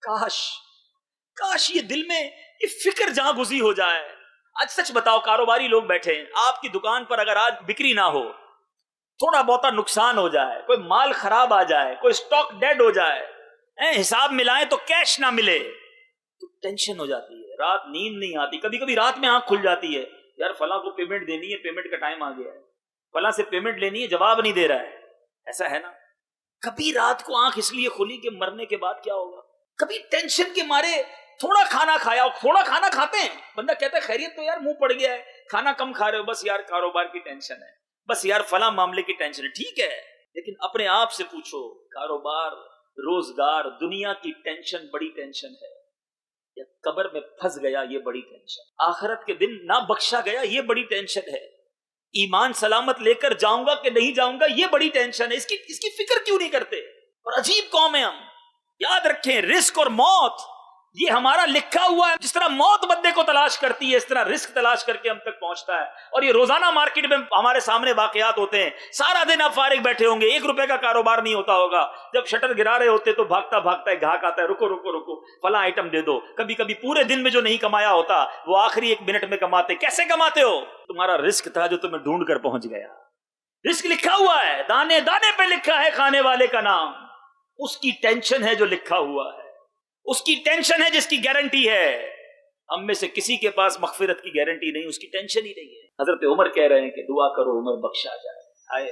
کاش یہ دل میں یہ فکر جہاں گزی ہو جائے۔ آج سچ بتاؤ، کاروباری لوگ بیٹھے ہیں، آپ کی دکان پر اگر آج بکری نہ ہو تھوڑا بہت نقصان ہو جائے، کوئی مال خراب آ جائے، کوئی سٹاک ڈیڈ ہو جائے، حساب ملائیں تو کیش نہ ملے تو ٹینشن ہو جاتی ہے، رات نیند نہیں آتی، کبھی کبھی رات میں آنکھ کھل جاتی ہے، یار فلاں کو پیمنٹ دینی ہے، پیمنٹ کا ٹائم آ گیا ہے، فلاں سے پیمنٹ لینی ہے، جواب نہیں دے رہا ہے، ایسا ہے نا؟ کبھی رات کو آنکھ اس لیے کھلی کہ مرنے کے بعد کیا ہوگا، کبھی ٹینشن کے مارے تھوڑا کھانا کھایا، تھوڑا کھانا کھاتے ہیں، بندہ کہتا ہے خیریت تو یار منہ پڑ گیا ہے، کھانا کم کھا رہے ہو، بس یار کاروبار کی ٹینشن ہے، بس یار فلاں معاملے کی ٹینشن ہے، ٹھیک ہے، لیکن اپنے آپ سے پوچھو، کاروبار، روزگار، دنیا کی ٹینشن بڑی ٹینشن ہے، یا قبر میں پھنس گیا یہ بڑی ٹینشن، آخرت کے دن نہ بخشا گیا یہ بڑی ٹینشن ہے، ایمان سلامت لے کر جاؤں گا کہ نہیں جاؤں گا یہ بڑی ٹینشن ہے، اس کی فکر کیوں نہیں کرتے؟ اور عجیب قوم ہے ہم، یاد رکھیں رزق اور موت یہ ہمارا لکھا ہوا ہے، جس طرح موت بندے کو تلاش کرتی ہے اس طرح رزق تلاش کر کے ہم تک پہنچتا ہے، اور یہ روزانہ مارکیٹ میں ہمارے سامنے واقعات ہوتے ہیں، سارا دن آپ فارغ بیٹھے ہوں گے، 1 روپے کا کاروبار نہیں ہوتا ہوگا، جب شٹر گرا رہے ہوتے تو بھاگتا بھاگتا ایک گاہک آتا ہے، رکو رکو رکو فلاں آئٹم دے دو، کبھی کبھی پورے دن میں جو نہیں کمایا ہوتا وہ آخری 1 منٹ میں کماتے، کیسے کماتے ہو؟ تمہارا رزق تھا جو تمہیں ڈھونڈ کر پہنچ گیا، رزق لکھا ہوا ہے، دانے دانے پہ لکھا ہے کھانے والے کا نام، اس کی ٹینشن ہے جو لکھا ہوا ہے، اس کی ٹینشن ہے جس کی گارنٹی ہے، ہم میں سے کسی کے پاس مغفرت کی گارنٹی نہیں، اس کی ٹینشن ہی نہیں ہے۔ حضرت عمر کہہ رہے ہیں کہ دعا کرو عمر بخشا جائے، ہائے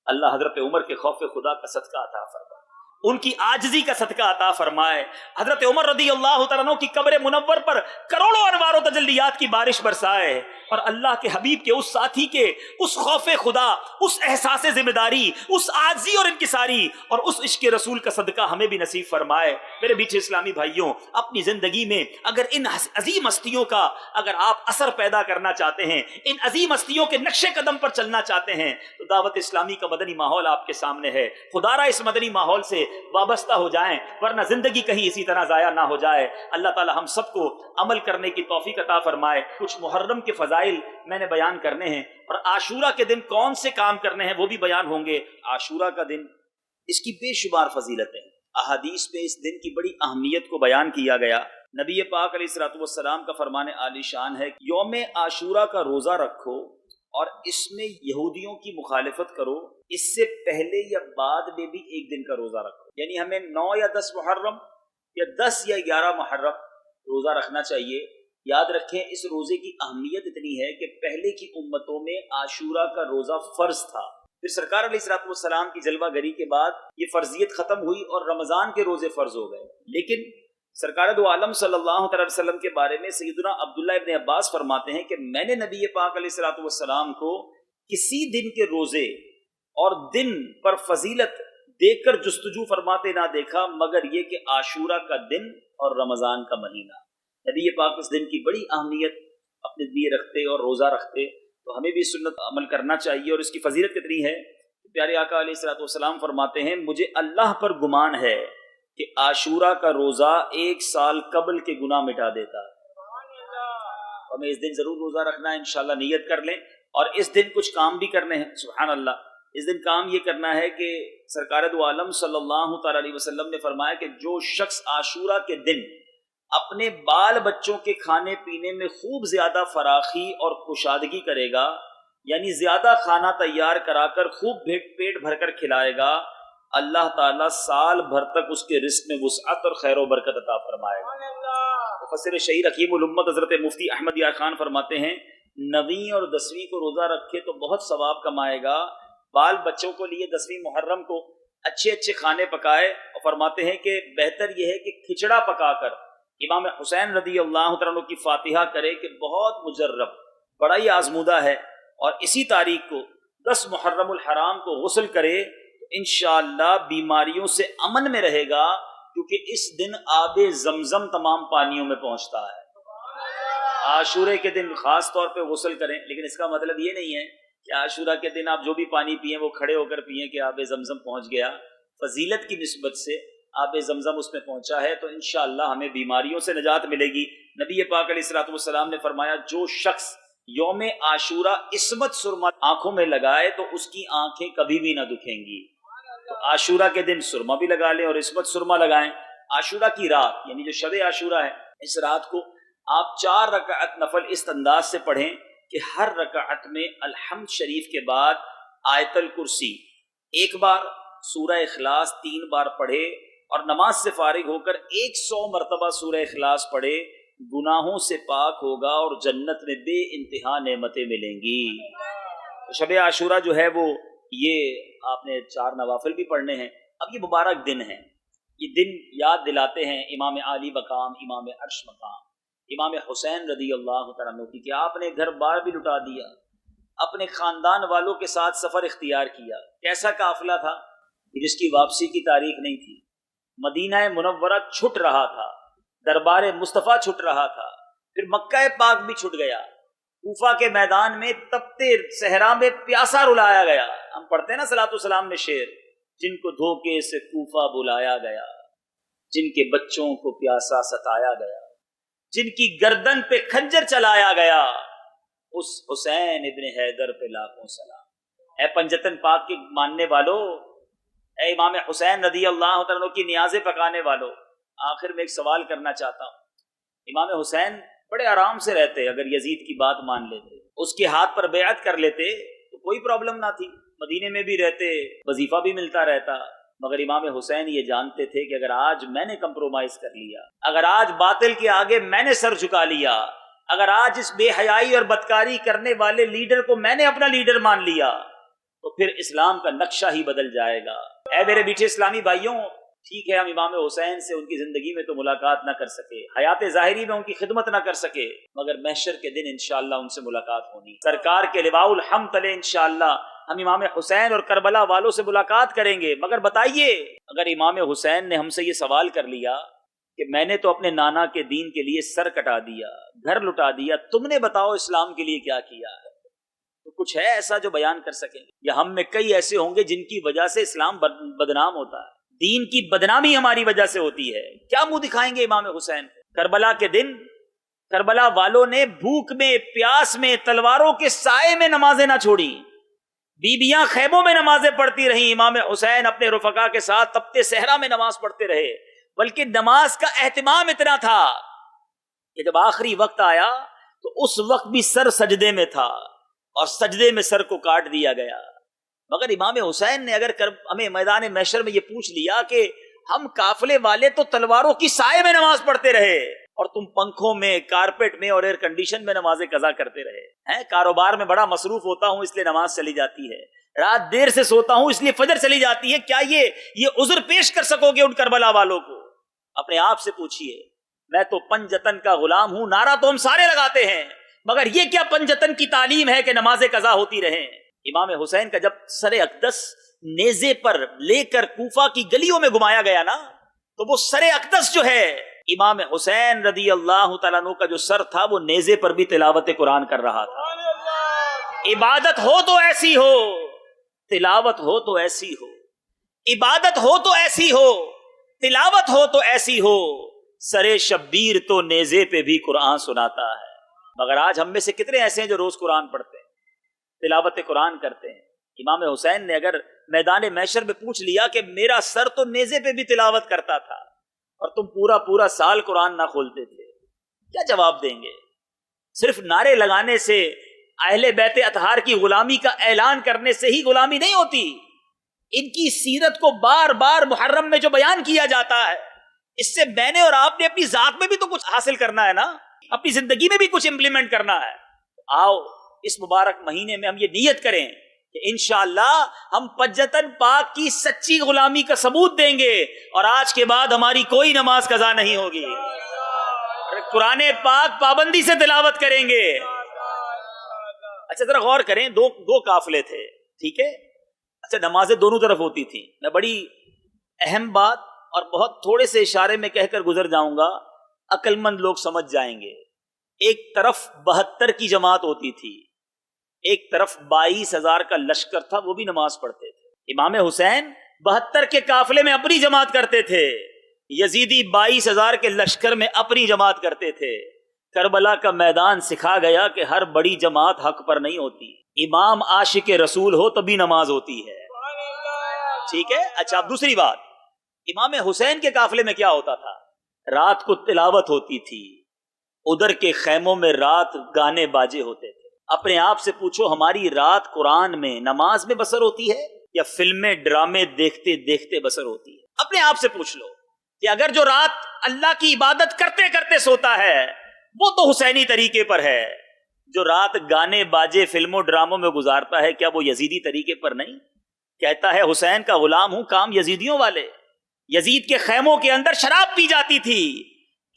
اللہ حضرت عمر کے خوف خدا کا صدقہ عطا فرمائے، ان کی عاجزی کا صدقہ عطا فرمائے، حضرت عمر رضی اللہ تعالیٰ عنہ کی قبر منور پر کروڑوں انوار و تجلیات کی بارش برسائے، اور اللہ کے حبیب کے اس ساتھی کے اس خوف خدا، اس احساس ذمہ داری، اس عاجزی اور انکساری اور اس عشق رسول کا صدقہ ہمیں بھی نصیب فرمائے۔ میرے بیچ اسلامی بھائیوں، اپنی زندگی میں اگر ان عظیم ہستیوں کا اگر آپ اثر پیدا کرنا چاہتے ہیں، ان عظیم ہستیوں کے نقش قدم پر چلنا چاہتے ہیں تو دعوت اسلامی کا مدنی ماحول آپ کے سامنے ہے، خدا را اس مدنی ماحول سے وابستہ ہو جائیں ورنہ زندگی کہیں اسی طرح ضائع نہ ہو جائے۔ اللہ تعالی ہم سب کو عمل کرنے کی توفیق عطا فرمائے۔ کچھ محرم کے فضائل میں نے بیان کرنے ہیں، اور عاشورہ کے دن کون سے کام کرنے ہیں وہ بھی بیان ہوں گے۔ عاشورہ کا دن، اس کی بے شمار فضیلتیں ہیں، احادیث میں اس دن کی بڑی اہمیت کو بیان کیا گیا۔ نبی پاک علیہ الصلوۃ والسلام کا فرمان عالی شان ہے کہ یوم عاشورہ کا روزہ رکھو اور اس میں یہودیوں کی مخالفت کرو، اس سے پہلے یا بعد میں بھی ایک دن کا روزہ رکھو، یعنی ہمیں 9 یا 10 محرم یا 10 یا 11 محرم روزہ رکھنا چاہیے۔ یاد رکھیں اس روزے کی اہمیت اتنی ہے کہ پہلے کی امتوں میں عاشورہ کا روزہ فرض تھا، پھر سرکار علیہ الصلوۃ والسلام کی جلوہ گری کے بعد یہ فرضیت ختم ہوئی اور رمضان کے روزے فرض ہو گئے، لیکن سرکار دو عالم صلی اللہ علیہ وسلم کے بارے میں سیدنا عبداللہ ابن عباس فرماتے ہیں کہ میں نے نبی پاک علیہ الصلوۃ والسلام کو کسی دن کے روزے اور دن پر فضیلت دیکھ کر جستجو فرماتے نہ دیکھا مگر یہ کہ عاشورہ کا دن اور رمضان کا مہینہ۔ نبی پاک اس دن کی بڑی اہمیت اپنے لیے رکھتے اور روزہ رکھتے، تو ہمیں بھی سنت عمل کرنا چاہیے۔ اور اس کی فضیلت کتنی ہے، پیارے آقا علیہ الصلوۃ والسلام فرماتے ہیں مجھے اللہ پر گمان ہے کہ عاشورہ کا روزہ 1 سال قبل کے گناہ مٹا دیتا ہے۔ ہمیں اس دن ضرور روزہ رکھنا ہے، انشاءاللہ نیت کر لیں، اور اس دن کچھ کام بھی کرنے ہیں۔ سبحان اللہ، اس دن کام یہ کرنا ہے کہ سرکار دو عالم صلی اللہ تعالی علیہ وسلم نے فرمایا کہ جو شخص عاشورہ کے دن اپنے بال بچوں کے کھانے پینے میں خوب زیادہ فراخی اور کشادگی کرے گا، یعنی زیادہ کھانا تیار کرا کر خوب پیٹ بھر کر کھلائے گا، اللہ تعالیٰ سال بھر تک اس کے رزق میں وسعت اور خیر و برکت عطا فرمائے گا۔ مفسر شہیر حکیم الامت حضرت مفتی احمد یار خان فرماتے ہیں 9ویں اور 10ویں کو روزہ رکھے تو بہت ثواب کمائے گا، بال بچوں کو لیے 10ویں محرم کو اچھے اچھے کھانے پکائے، اور فرماتے ہیں کہ بہتر یہ ہے کہ کھچڑا پکا کر امام حسین رضی اللہ عنہ کی فاتحہ کرے کہ بہت مجرب، بڑا ہی آزمودہ ہے، اور اسی تاریخ کو 10 محرم الحرام کو غسل کرے تو انشاءاللہ بیماریوں سے امن میں رہے گا، کیونکہ اس دن آب زمزم تمام پانیوں میں پہنچتا ہے۔ عاشورے کے دن خاص طور پہ غسل کریں، لیکن اس کا مطلب یہ نہیں ہے کہ عاشورہ کے دن آپ جو بھی پانی پئیں وہ کھڑے ہو کر پئیں کہ آب زمزم پہنچ گیا۔ فضیلت کی نسبت سے آب زمزم اس میں پہنچا ہے تو انشاءاللہ ہمیں بیماریوں سے نجات ملے گی۔ نبی پاک علیہ الصلوۃ والسلام نے فرمایا جو شخص یوم عاشورہ عصمت سرما آنکھوں میں لگائے تو اس کی آنکھیں کبھی بھی نہ دکھیں گی۔ تو عاشورہ کے دن سرما بھی لگا لیں اور عصمت سرما لگائیں۔ عاشورہ کی رات یعنی جو شب عاشورہ ہے، اس رات کو آپ 4 رکعت نفل اس انداز سے پڑھیں کہ ہر رکعت میں الحمد شریف کے بعد آیت الکرسی ایک بار، سورہ اخلاص 3 بار پڑھے اور نماز سے فارغ ہو کر 100 مرتبہ سورہ اخلاص پڑھے، گناہوں سے پاک ہوگا اور جنت میں بے انتہا نعمتیں ملیں گی۔ شب عاشورہ جو ہے وہ یہ آپ نے 4 نوافل بھی پڑھنے ہیں۔ اب یہ مبارک دن ہیں، یہ دن یاد دلاتے ہیں امام عالی مقام، امام عرش مقام، امام حسین رضی اللہ تعالیٰ عنہ کی، کہ آپ نے گھر بار بھی لٹا دیا، اپنے خاندان والوں کے ساتھ سفر اختیار کیا۔ کیسا قافلہ تھا جس کی واپسی کی تاریخ نہیں تھی، مدینہ منورہ چھٹ رہا تھا، دربار مصطفیٰ چھٹ رہا تھا، پھر مکہ پاک بھی چھٹ گیا، کوفہ کے میدان میں تپتے صحرا میں پیاسا رلایا گیا۔ ہم پڑھتے ہیں نا صلاۃ والسلام میں شعر، جن کو دھوکے سے کوفہ بلایا گیا، جن کے بچوں کو پیاسا ستایا گیا، جن کی گردن پہ خنجر چلایا گیا، اس حسین ابن حیدر پہ لاکھوں سلام۔ اے پنجتن پاک کے ماننے والو، اے امام حسین رضی اللہ تعالیٰ کی نیازیں پکانے والو، آخر میں ایک سوال کرنا چاہتا ہوں۔ امام حسین بڑے آرام سے رہتے، اگر یزید کی بات مان لیتے، اس کے ہاتھ پر بیعت کر لیتے تو کوئی پرابلم نہ تھی، مدینے میں بھی رہتے، وظیفہ بھی ملتا رہتا۔ مگر امام حسین یہ جانتے تھے کہ اگر آج میں نے کمپرومائز کر لیا، اگر آج باطل کے آگے میں نے سر جھکا لیا، اگر آج اس بے حیائی اور بدکاری کرنے والے لیڈر کو میں نے اپنا لیڈر مان لیا، تو پھر اسلام کا نقشہ ہی بدل جائے گا۔ اے میرے میٹھے اسلامی بھائیوں، ٹھیک ہے ہم امام حسین سے ان کی زندگی میں تو ملاقات نہ کر سکے، حیات ظاہری میں ان کی خدمت نہ کر سکے، مگر محشر کے دن انشاءاللہ ان سے ملاقات ہونی، سرکار کے لواء الحمد تلے انشاءاللہ ہم امام حسین اور کربلا والوں سے ملاقات کریں گے۔ مگر بتائیے، اگر امام حسین نے ہم سے یہ سوال کر لیا کہ میں نے تو اپنے نانا کے دین کے لیے سر کٹا دیا، گھر لٹا دیا، تم نے بتاؤ اسلام کے لیے کیا کیا ہے، تو کچھ ہے ایسا جو بیان کر سکیں؟ یا ہم میں کئی ایسے ہوں گے جن کی وجہ سے اسلام بدنام ہوتا ہے، دین کی بدنامی ہماری وجہ سے ہوتی ہے، کیا منہ دکھائیں گے امام حسین؟ کربلا کے دن کربلا والوں نے بھوک میں، پیاس میں، تلواروں کے سائے میں نمازیں نہ چھوڑی، بیبیاں خیموں میں نمازیں پڑھتی رہیں، امام حسین اپنے رفقا کے ساتھ تپتے صحرا میں نماز پڑھتے رہے، بلکہ نماز کا اہتمام اتنا تھا کہ جب آخری وقت آیا تو اس وقت بھی سر سجدے میں تھا اور سجدے میں سر کو کاٹ دیا گیا۔ مگر امام حسین نے اگر ہمیں میدان محشر میں یہ پوچھ لیا کہ ہم قافلے والے تو تلواروں کی سائے میں نماز پڑھتے رہے اور تم پنکھوں میں، کارپیٹ میں اور ایئر کنڈیشن میں نمازیں قضا کرتے رہے ہیں، کاروبار میں بڑا مصروف ہوتا ہوں اس لیے نماز چلی جاتی ہے، رات دیر سے سوتا ہوں اس لیے فجر چلی جاتی ہے، کیا یہ عذر پیش کر سکو گے ان کربلا والوں کو؟ اپنے آپ سے پوچھئے۔ میں تو پنجتن کا غلام ہوں، نعرہ تو ہم سارے لگاتے ہیں، مگر یہ کیا پنجتن کی تعلیم ہے کہ نمازیں قضا ہوتی رہیں؟ امام حسین کا جب سر اقدس نیزے پر لے کر کوفہ کی گلیوں میں گھمایا گیا نا، تو وہ سر اقدس جو ہے، امام حسین رضی اللہ تعالیٰ عنہ کا جو سر تھا وہ نیزے پر بھی تلاوت قرآن کر رہا تھا۔ عبادت ہو تو ایسی ہو، تلاوت ہو تو ایسی ہو، عبادت ہو تو ایسی ہو، تلاوت ہو تو ایسی ہو، سرے شبیر تو نیزے پہ بھی قرآن سناتا ہے۔ مگر آج ہم میں سے کتنے ایسے ہیں جو روز قرآن پڑھتے ہیں، تلاوت قرآن کرتے ہیں؟ امام حسین نے اگر میدان محشر میں پوچھ لیا کہ میرا سر تو نیزے پہ بھی تلاوت کرتا تھا اور تم پورا سال قرآن نہ کھولتے تھے، کیا جواب دیں گے؟ صرف نعرے لگانے سے، اہل بیت اطہار کی غلامی کا اعلان کرنے سے ہی غلامی نہیں ہوتی، ان کی سیرت کو بار بار محرم میں جو بیان کیا جاتا ہے، اس سے میں نے اور آپ نے اپنی ذات میں بھی تو کچھ حاصل کرنا ہے نا، اپنی زندگی میں بھی کچھ امپلیمنٹ کرنا ہے۔ آؤ اس مبارک مہینے میں ہم یہ نیت کریں کہ انشاءاللہ ہم پنجتن پاک کی سچی غلامی کا ثبوت دیں گے اور آج کے بعد ہماری کوئی نماز قضا نہیں ہوگی، قرآن پاک پابندی سے تلاوت کریں گے۔ اچھا ذرا غور کریں، دو قافلے تھے، ٹھیک ہے؟ اچھا نمازیں دونوں طرف ہوتی تھی۔ میں بڑی اہم بات اور بہت تھوڑے سے اشارے میں کہہ کر گزر جاؤں گا، عقل مند لوگ سمجھ جائیں گے۔ ایک طرف 72 کی جماعت ہوتی تھی، ایک طرف 22,000 کا لشکر تھا، وہ بھی نماز پڑھتے تھے۔ امام حسین 72 کے قافلے میں اپنی جماعت کرتے تھے، یزیدی 22,000 کے لشکر میں اپنی جماعت کرتے تھے۔ کربلا کا میدان سکھا گیا کہ ہر بڑی جماعت حق پر نہیں ہوتی، امام عاشق رسول ہو تبھی نماز ہوتی ہے، ٹھیک ہے؟ اچھا اب دوسری بات، امام حسین کے قافلے میں کیا ہوتا تھا؟ رات کو تلاوت ہوتی تھی، ادھر کے خیموں میں رات گانے باجے ہوتے تھے۔ اپنے آپ سے پوچھو ہماری رات قرآن میں نماز میں بسر ہوتی ہے یا فلمیں ڈرامے دیکھتے دیکھتے بسر ہوتی ہے؟ اپنے آپ سے پوچھ لو کہ اگر جو رات اللہ کی عبادت کرتے کرتے سوتا ہے وہ تو حسینی طریقے پر ہے، جو رات گانے باجے فلموں ڈراموں میں گزارتا ہے کیا وہ یزیدی طریقے پر نہیں؟ کہتا ہے حسین کا غلام ہوں، کام یزیدیوں والے۔ یزید کے خیموں کے اندر شراب پی جاتی تھی،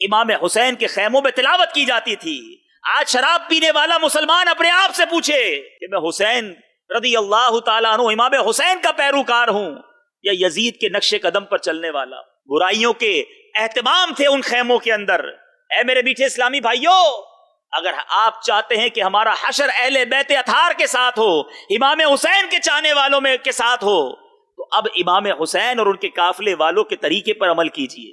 امام حسین کے خیموں میں تلاوت کی جاتی تھی۔ آج شراب پینے والا مسلمان اپنے آپ سے پوچھے کہ میں حسین رضی اللہ تعالیٰ عنہ امام حسین کا پیروکار ہوں یا یزید کے نقش قدم پر چلنے والا؟ برائیوں کے اہتمام تھے ان خیموں کے اندر۔ اے میرے میٹھے اسلامی بھائیوں، اگر آپ چاہتے ہیں کہ ہمارا حشر اہل بیت اطہار کے ساتھ ہو، امام حسین کے چاہنے والوں میں کے ساتھ ہو، تو اب امام حسین اور ان کے قافلے والوں کے طریقے پر عمل کیجئے۔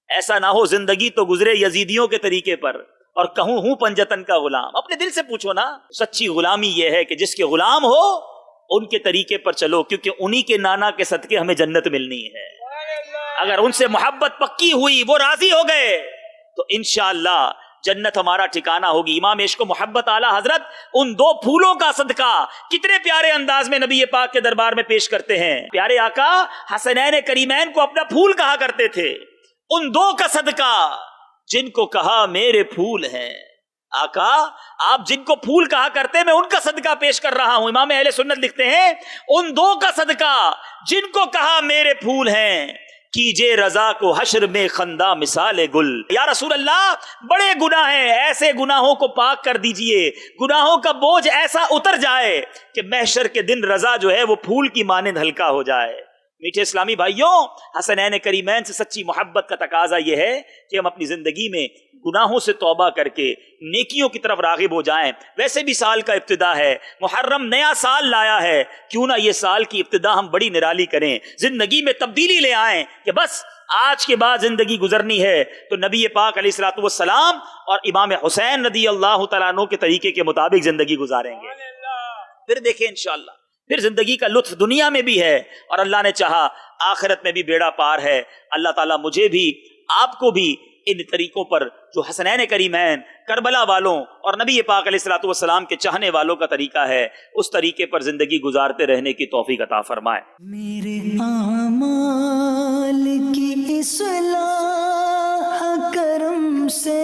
ایسا نہ ہو زندگی تو گزرے یزیدیوں کے طریقے پر اور کہوں ہوں پنجتن کا غلام۔ اپنے دل سے پوچھو نا، سچی غلامی یہ ہے کہ جس کے غلام ہو ان کے طریقے پر چلو، کیونکہ انہی کے نانا کے صدقے ہمیں جنت ملنی ہے۔ اگر ان سے محبت پکی ہوئی، وہ راضی ہو گئے، تو انشاءاللہ جنت ہمارا ٹھکانہ ہوگی۔ امام عشق و محبت اعلی حضرت ان دو پھولوں کا صدقہ کتنے پیارے انداز میں نبی پاک کے دربار میں پیش کرتے ہیں۔ پیارے آقا حسنین کریمین کو اپنا پھول کہا کرتے تھے۔ ان دو کا صدقہ جن کو کہا میرے پھول ہیں، آقا آپ جن کو پھول کہا کرتے میں ان کا صدقہ پیش کر رہا ہوں۔ امام اہل سنت لکھتے ہیں ان دو کا صدقہ جن کو کہا میرے پھول ہیں، کیجے رضا کو حشر میں خندہ مثال گل۔ یا رسول اللہ بڑے گناہ ہیں، ایسے گناہوں کو پاک کر دیجئے، گناہوں کا بوجھ ایسا اتر جائے کہ محشر کے دن رضا جو ہے وہ پھول کی مانند ہلکا ہو جائے۔ میٹھے اسلامی بھائیوں، حسنین کریمین سے سچی محبت کا تقاضا یہ ہے کہ ہم اپنی زندگی میں گناہوں سے توبہ کر کے نیکیوں کی طرف راغب ہو جائیں۔ ویسے بھی سال کا ابتدا ہے، محرم نیا سال لایا ہے، کیوں نہ یہ سال کی ابتدا ہم بڑی نرالی کریں، زندگی میں تبدیلی لے آئیں کہ بس آج کے بعد زندگی گزرنی ہے تو نبی پاک علیہ الصلوۃ والسلام اور امام حسین رضی اللہ تعالیٰ عنہ کے طریقے کے مطابق زندگی گزاریں گے۔ پھر دیکھیں انشاءاللہ پھر زندگی کا لطف دنیا میں بھی ہے اور اللہ نے چاہا آخرت میں بھی بیڑا پار ہے۔ اللہ تعالیٰ مجھے بھی آپ کو بھی ان طریقوں پر جو حسنین کریمین، کربلا والوں اور نبی پاک علیہ الصلوۃ والسلام کے چاہنے والوں کا طریقہ ہے، اس طریقے پر زندگی گزارتے رہنے کی توفیق عطا فرمائے۔ میرے اعمال کی اصلاح کرم سے